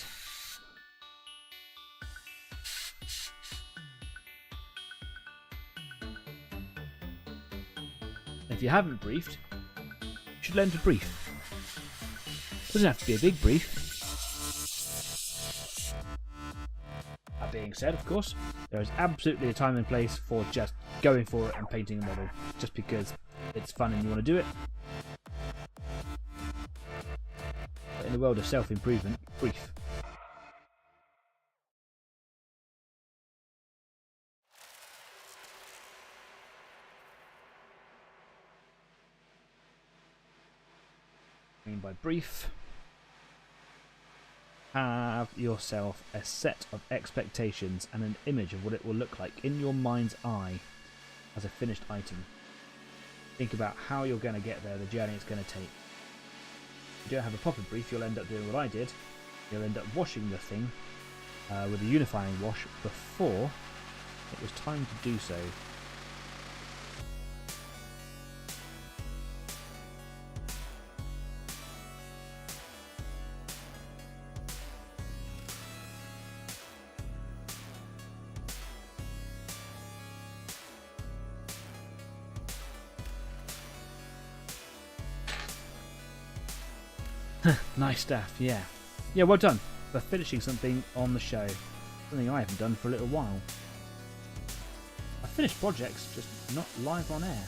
If you haven't briefed, you should learn to brief. It doesn't have to be a big brief. That being said, of course, there is absolutely a time and place for just going for it and painting a model, just because it's fun and you want to do it. But in the world of self-improvement, brief. by brief. Have yourself a set of expectations and an image of what it will look like in your mind's eye as a finished item. Think about how you're going to get there, the journey it's going to take. If you don't have a proper brief, you'll end up doing what I did. You'll end up washing the thing with a unifying wash before it was time to do so. Nice stuff, yeah. Yeah, well done for finishing something on the show. Something I haven't done for a little while. I finished projects, just not live on air.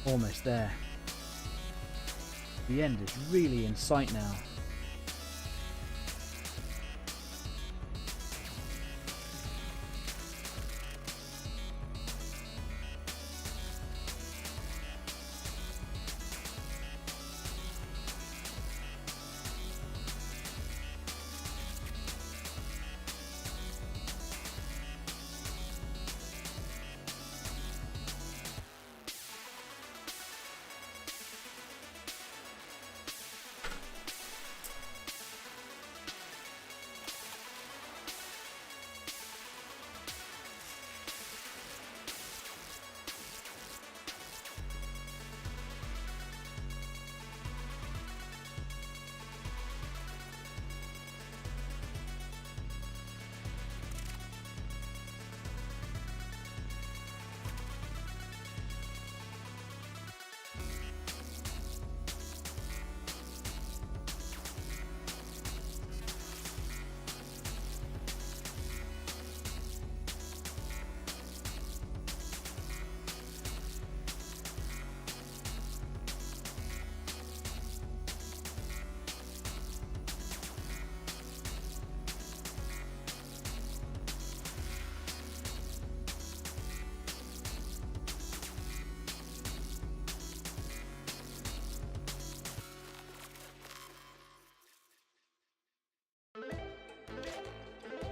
Almost there. The end is really in sight now.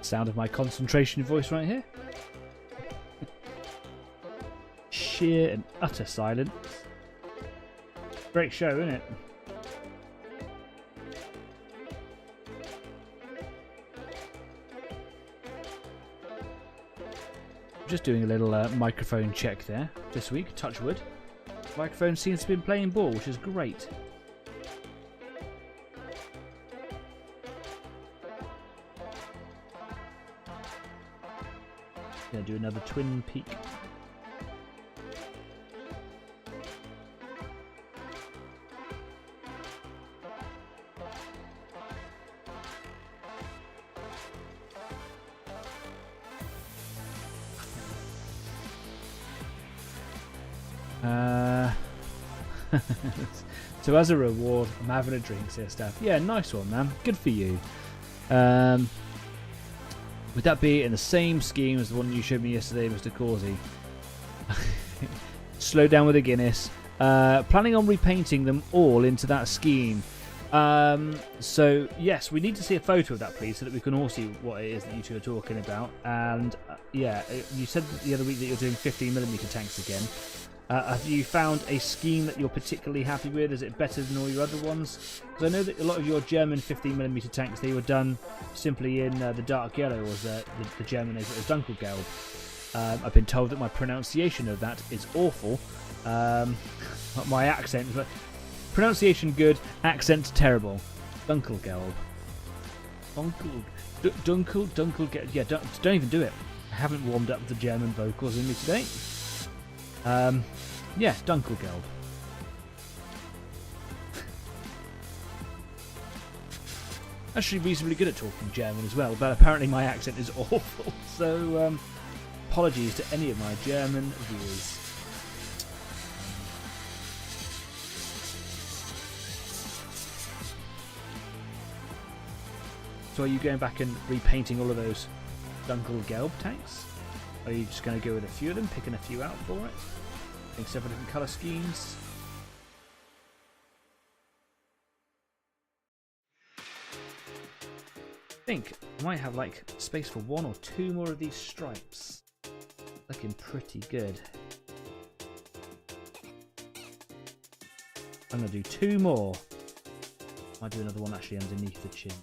Sound of my concentration voice right here. Sheer and utter silence. Great show, isn't it? Just doing a little microphone check there this week, touch wood. Microphone seems to have been playing ball, which is great. Gonna do another twin peak. So as a reward, I'm having a drink, says Steph. Yeah, nice one, man. Good for you. Would that be in the same scheme as the one you showed me yesterday, Mr. Causey? Slow down with a Guinness. Planning on repainting them all into that scheme. So, yes, we need to see a photo of that, please, so that we can all see what it is that you two are talking about. And, yeah, you said the other week that you're doing 15mm tanks again. Have you found a scheme that you're particularly happy with? Is it better than all your other ones? Because I know that a lot of your German 15mm tanks, they were done simply in the dark yellow, or the German name was Dunkelgelb. I've been told that my pronunciation of that is awful. My accent, but pronunciation good, accent terrible. Dunkelgelb. Dunkelgelb. Yeah, don't even do it. I haven't warmed up the German vocals in me today. Yeah, Dunkelgelb. Actually reasonably good at talking German as well, but apparently my accent is awful, so apologies to any of my German viewers. So are you going back and repainting all of those Dunkelgelb tanks? Or are you just going to go with a few of them, picking a few out for it? Doing several different colour schemes? I think I might have like space for 1 or 2 more of these stripes. Looking pretty good. I'm going to do 2 more. Might do another one actually underneath the chin.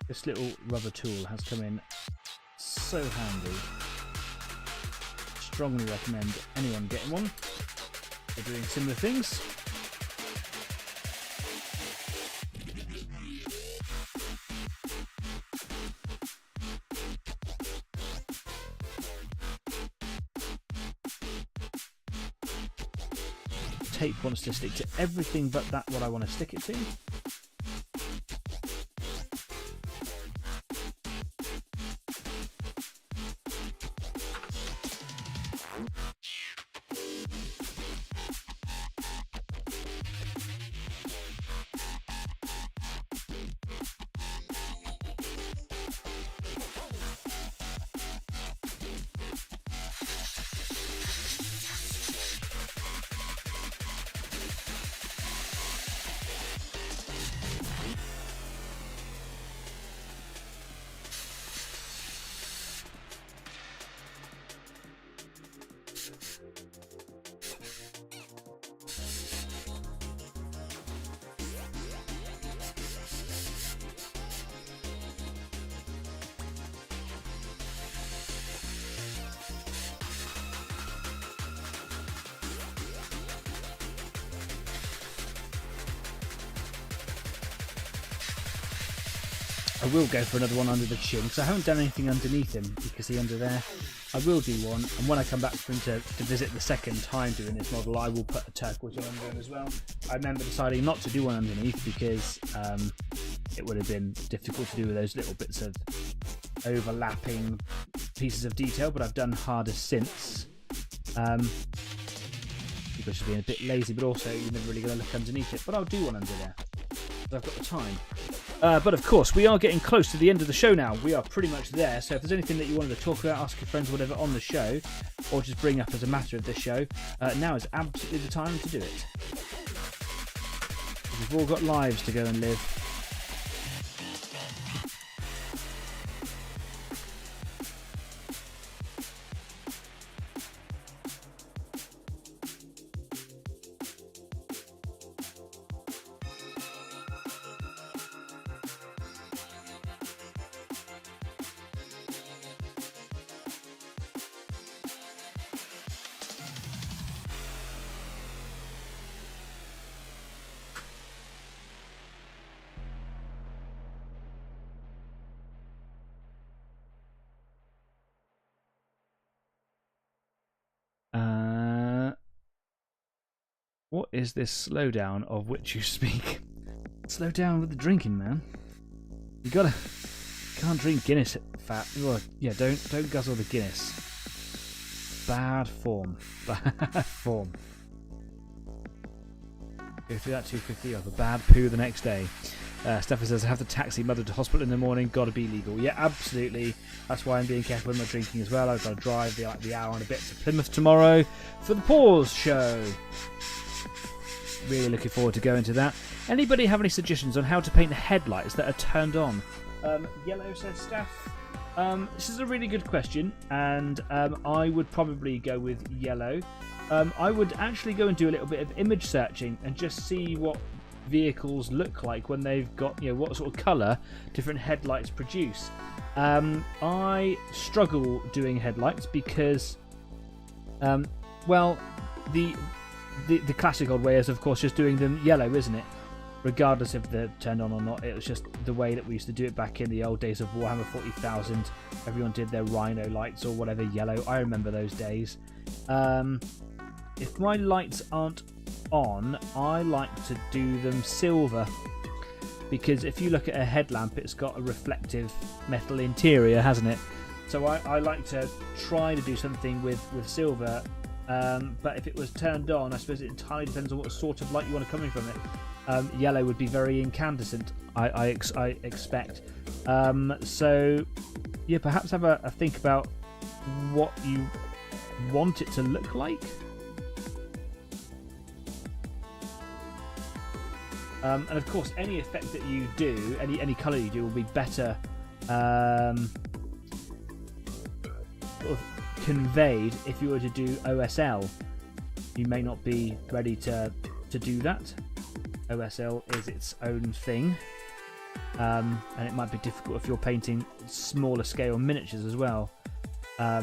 This little rubber tool has come in so handy. Strongly recommend anyone getting one for doing similar things. Tape wants to stick to everything but that what I want to stick it to. I will go for another one under the chin because I haven't done anything underneath him. You can see under there. I will do one, and when I come back for him to visit the second time doing this model, I will put a turquoise one under him as well. I remember deciding not to do one underneath because it would have been difficult to do with those little bits of overlapping pieces of detail, but I've done harder since. People just being a bit lazy, but also you're never really going to look underneath it. But I'll do one under there. I've got the time. But of course, we are getting close to the end of the show now. We are pretty much there. So if there's anything that you wanted to talk about, ask your friends, whatever, on the show, or just bring up as a matter of this show, now is absolutely the time to do it. We've all got lives to go and live. What is this slowdown of which you speak? Slow down with the drinking, man. You can't drink Guinness fat. Well, yeah, don't guzzle the Guinness. Bad form. Bad form. Go through that too quickly. You have a bad poo the next day. Stefan says, I have to taxi mother to hospital in the morning. Got to be legal. Yeah, absolutely. That's why I'm being careful with my drinking as well. I've got to drive the hour and a bit to Plymouth tomorrow for the Pause show. really looking forward to going to that. Anybody have any suggestions on how to paint the headlights that are turned on? Yellow, says Steph. This is a really good question, and I would probably go with yellow. I would actually go and do a little bit of image searching and just see what vehicles look like when they've got, what sort of colour different headlights produce. I struggle doing headlights because, well, the classic old way is, of course, just doing them yellow, isn't it? Regardless if they're turned on or not. It was just the way that we used to do it back in the old days of Warhammer 40,000. Everyone did their rhino lights or whatever yellow. I remember those days. If my lights aren't on, I like to do them silver, because if you look at a headlamp, it's got a reflective metal interior, hasn't it? So I like to try to do something with silver, but if it was turned on, I suppose it entirely depends on what sort of light you want to come in from it. Yellow would be very incandescent, I expect. So yeah, perhaps have a think about what you want it to look like. And of course, any effect that you do, any colour you do, will be better sort of conveyed if you were to do OSL. You may not be ready to do that. OSL is its own thing, and it might be difficult if you're painting smaller scale miniatures as well. I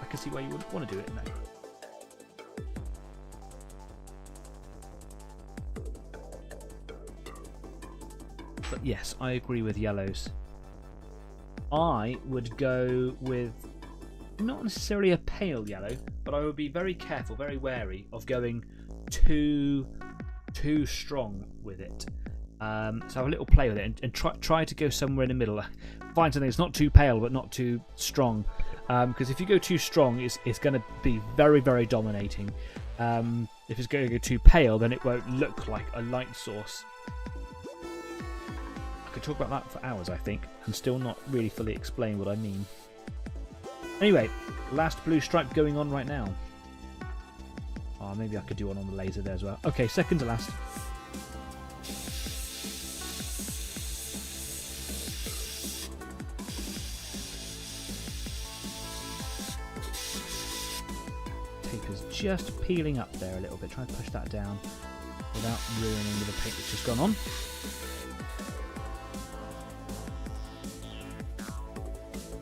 can see why you wouldn't want to do it now. But yes, I agree with yellows. I would go with not necessarily a pale yellow, but I would be very careful, very wary of going too strong with it. So have a little play with it and try to go somewhere in the middle. Find something that's not too pale but not too strong, because if you go too strong, it's going to be very, very dominating. If it's going to go too pale, then it won't look like a light source. I could talk about that for hours, I think, and still not really fully explain what I mean. Anyway, last blue stripe going on right now. Oh, maybe I could do one on the laser there as well. Okay, second to last. Tape is just peeling up there a little bit. Try and push that down without ruining the paint that's just gone on.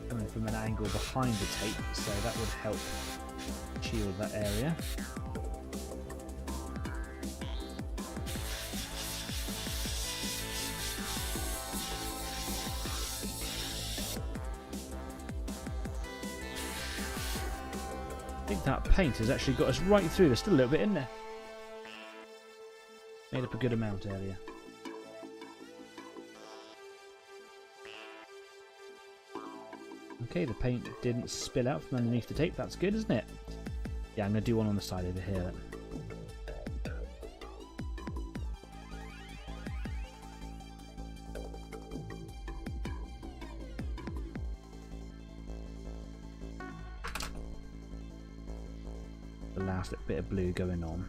Coming from an angle behind the tape, so that would help shield that area. I think that paint has actually got us right through. There's still a little bit in there. Made up a good amount earlier. Okay, the paint didn't spill out from underneath the tape. That's good, isn't it? Yeah, I'm going to do one on the side over here then. The last little bit of blue going on.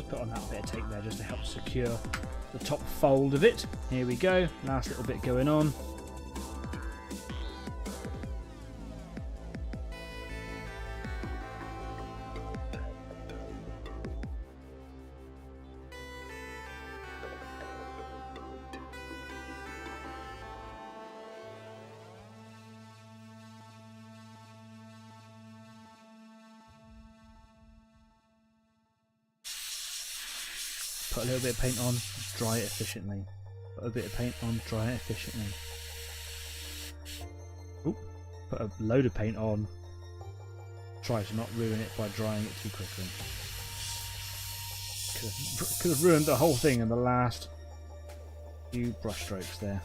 Put on that bit of tape there just to help secure the top fold of it. Here we go, last little bit going on. Put a little bit of paint on, dry it efficiently. Put a bit of paint on, dry it efficiently. Ooh, put a load of paint on. Try to not ruin it by drying it too quickly. Could have ruined the whole thing in the last few brush strokes there.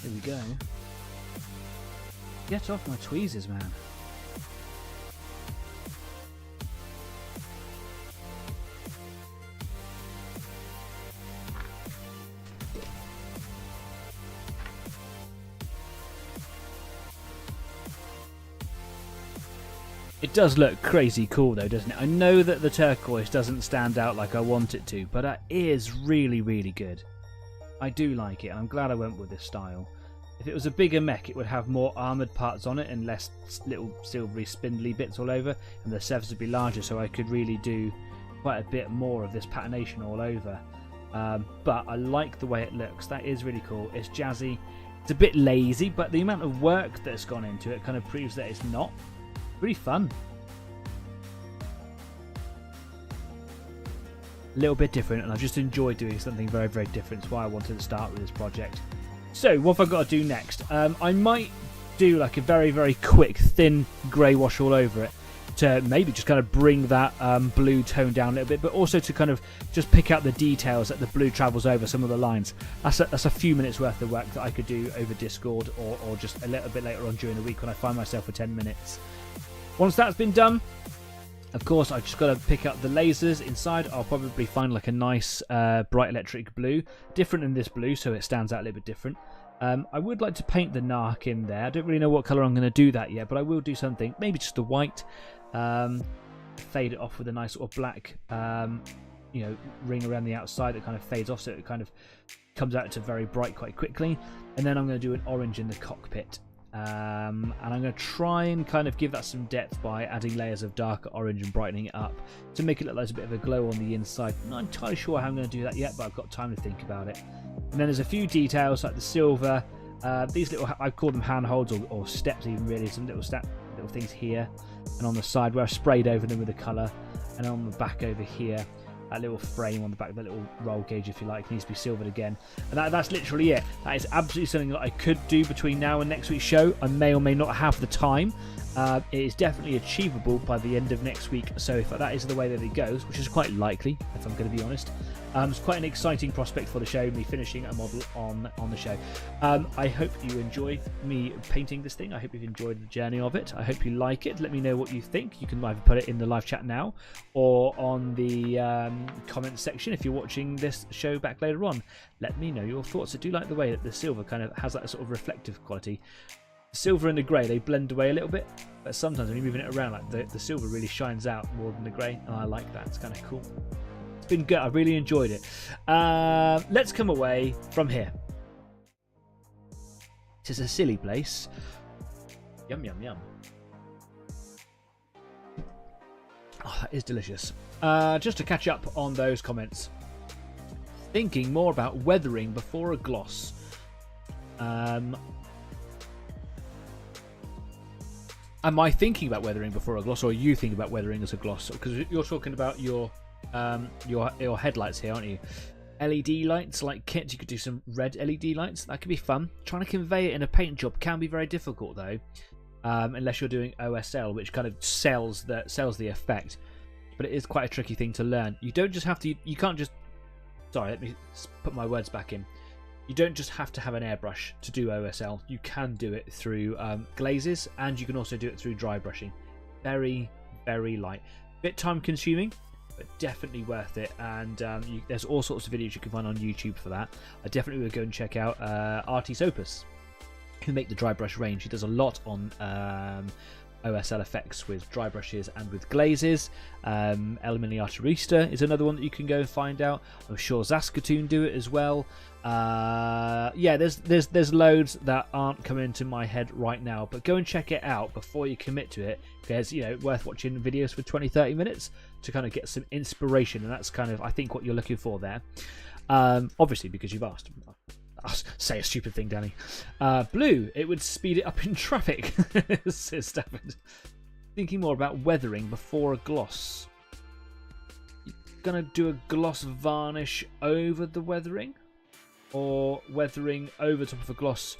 Here we go. Get off my tweezers, man. It does look crazy cool though, doesn't it? I know that the turquoise doesn't stand out like I want it to, but it is really, really good. I do like it, and I'm glad I went with this style. If it was a bigger mech, it would have more armoured parts on it and less little silvery spindly bits all over, and the surface would be larger, so I could really do quite a bit more of this patination all over. But I like the way it looks. That is really cool. It's jazzy. It's a bit lazy, but the amount of work that's gone into it kind of proves that it's not. Really fun. A little bit different, and I've just enjoyed doing something very, very different. That's why I wanted to start with this project. So, what have I got to do next? I might do like a very, very quick, thin grey wash all over it to maybe just kind of bring that blue tone down a little bit, but also to kind of just pick out the details that the blue travels over some of the lines. That's a few minutes worth of work that I could do over Discord or just a little bit later on during the week when I find myself for 10 minutes. Once that's been done, of course, I've just got to pick up the lasers inside. I'll probably find like a nice bright electric blue, different than this blue, so it stands out a little bit different. I would like to paint the narc in there. I don't really know what colour I'm going to do that yet, but I will do something, maybe just the white. Fade it off with a nice sort of black, ring around the outside that kind of fades off, so it kind of comes out to very bright quite quickly. And then I'm going to do an orange in the cockpit. And I'm going to try and kind of give that some depth by adding layers of darker orange and brightening it up to make it look like there's a bit of a glow on the inside. I'm not entirely sure how I'm going to do that yet, but I've got time to think about it. And then there's a few details like the silver, these little, I call them handholds or steps even really, some little things here and on the side where I've sprayed over them with a colour, and on the back over here, that little frame on the back, the little roll gauge if you like, needs to be silvered again. And that's literally it. That is absolutely something that I could do between now and next week's show. I may or may not have the time. It is definitely achievable by the end of next week, so if that is the way that it goes, which is quite likely if I'm going to be honest, it's quite an exciting prospect for the show, me finishing a model on the show. I hope you enjoyed me painting this thing. I hope you've enjoyed the journey of it. I hope you like it. Let me know what you think. You can either put it in the live chat now or on the comments section if you're watching this show back later on. Let me know your thoughts. I do like the way that the silver kind of has that sort of reflective quality. The silver and the grey, they blend away a little bit, but sometimes when you're moving it around, like the silver really shines out more than the grey, and I like that. It's kind of cool. It's been good. I really enjoyed it. Let's come away from here. It is a silly place. Yum, yum, yum. Oh, that is delicious. Just to catch up on those comments. Thinking more about weathering before a gloss. Am I thinking about weathering before a gloss, or are you thinking about weathering as a gloss? Because you're talking about your headlights here, aren't you? LED lights like kit. You could do some red LED lights. That could be fun. Trying to convey it in a paint job can be very difficult though, unless you're doing OSL, which kind of sells the effect. But it is quite a tricky thing to learn. You don't just have to. You can't just. Sorry, let me put my words back in. You don't just have to have an airbrush to do OSL. You can do it through glazes, and you can also do it through dry brushing. Very, very light. Bit time consuming, but definitely worth it. And there's all sorts of videos you can find on YouTube for that. I definitely would go and check out Artis Opus, who make the dry brush range. He does a lot on OSL effects with dry brushes and with glazes. El Miniaturista is another one that you can go and find out. I'm sure Saskatoon do it as well. Yeah, there's loads that aren't coming into my head right now, but go and check it out before you commit to it, because worth watching videos for 20-30 minutes. to kind of get some inspiration, and that's kind of, I think, what you're looking for there. Obviously, because you've asked. I'll say a stupid thing, Danny. Blue, it would speed it up in traffic, says Stafford. Thinking more about weathering before a gloss. You're going to do a gloss varnish over the weathering? Or weathering over top of a gloss?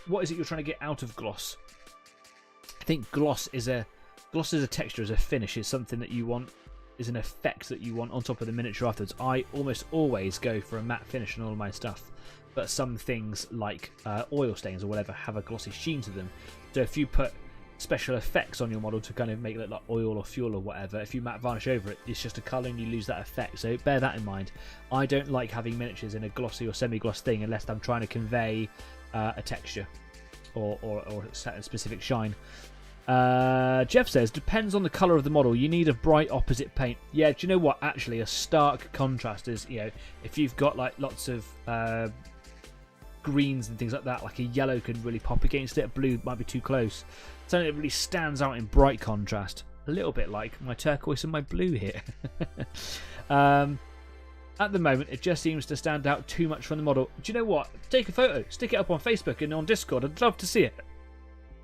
What is it you're trying to get out of gloss? I think gloss is a texture, is a finish, is something that you want, is an effect that you want on top of the miniature afterwards. I almost always go for a matte finish on all of my stuff, but some things like oil stains or whatever have a glossy sheen to them. So if you put special effects on your model to kind of make it look like oil or fuel or whatever, if you matte varnish over it, it's just a colour and you lose that effect. So bear that in mind. I don't like having miniatures in a glossy or semi-gloss thing unless I'm trying to convey a texture or a specific shine. Jeff says, depends on the colour of the model. You need a bright opposite paint. Yeah, do you know what? Actually, a stark contrast is, you know, if you've got like lots of greens and things like that, like a yellow can really pop against it. Blue might be too close. Something that really stands out in bright contrast. A little bit like my turquoise and my blue here. At the moment, it just seems to stand out too much from the model. Do you know what? Take a photo, stick it up on Facebook and on Discord. I'd love to see it.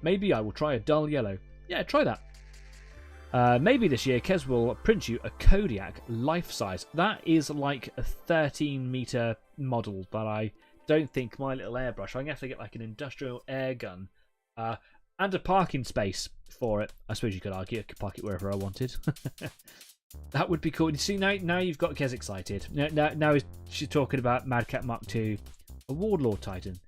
Maybe I will try a dull yellow. Yeah, try that. Maybe this year Kez will print you a Kodiak life size. That is like a 13-meter model that I don't think my little airbrush. I'm going to have to get like an industrial air gun and a parking space for it. I suppose you could argue I could park it wherever I wanted. That would be cool. You see, now you've got Kez excited. Now she's talking about Madcat Mark II, a Warlord Titan.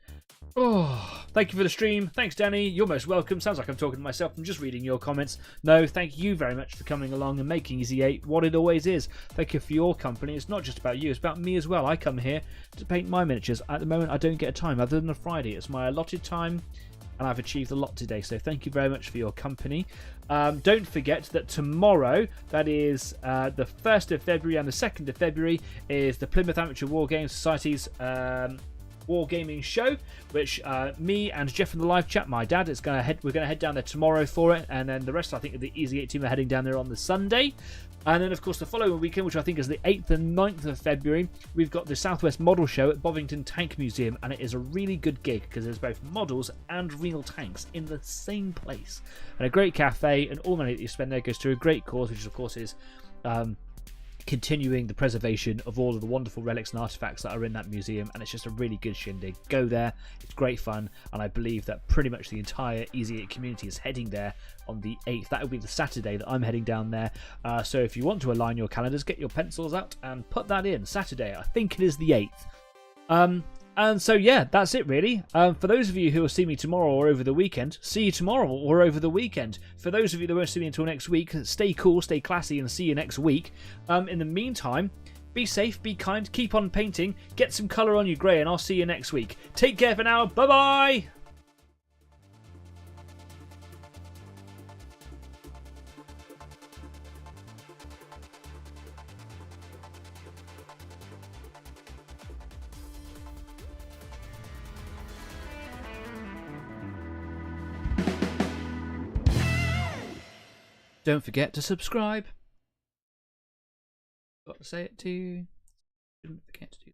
Oh, thank you for the stream. Thanks, Danny. You're most welcome. Sounds like I'm talking to myself. I'm just reading your comments. No, thank you very much for coming along and making Easy 8 what it always is. Thank you for your company. It's not just about you. It's about me as well. I come here to paint my miniatures. At the moment, I don't get a time other than a Friday. It's my allotted time, and I've achieved a lot today. So thank you very much for your company. Don't forget that tomorrow, that is the 1st of February and the 2nd of February, is the Plymouth Amateur War Games Society's Wargaming show, which me and Jeff in the live chat, my dad, we're gonna head down there tomorrow for it, and then the rest, I think, of the Easy 8 team are heading down there on the Sunday. And then, of course, the following weekend, which I think is the 8th and 9th of February, we've got the Southwest Model Show at Bovington Tank Museum, and it is a really good gig because there's both models and real tanks in the same place, and a great cafe, and all the money that you spend there goes to a great cause, which of course is continuing the preservation of all of the wonderful relics and artifacts that are in that museum, and it's just a really good shindig. Go there, it's great fun, and I believe that pretty much the entire Easy 8 community is heading there on the 8th. That will be the Saturday that I'm heading down there, so if you want to align your calendars, get your pencils out and put that in. Saturday, I think it is the 8th. And so, yeah, that's it, really. For those of you who will see me tomorrow or over the weekend, see you tomorrow or over the weekend. For those of you that won't see me until next week, stay cool, stay classy, and see you next week. In the meantime, be safe, be kind, keep on painting, get some colour on your grey, and I'll see you next week. Take care for now. Bye-bye! Don't forget to subscribe. Got to say it to you. Didn't forget to do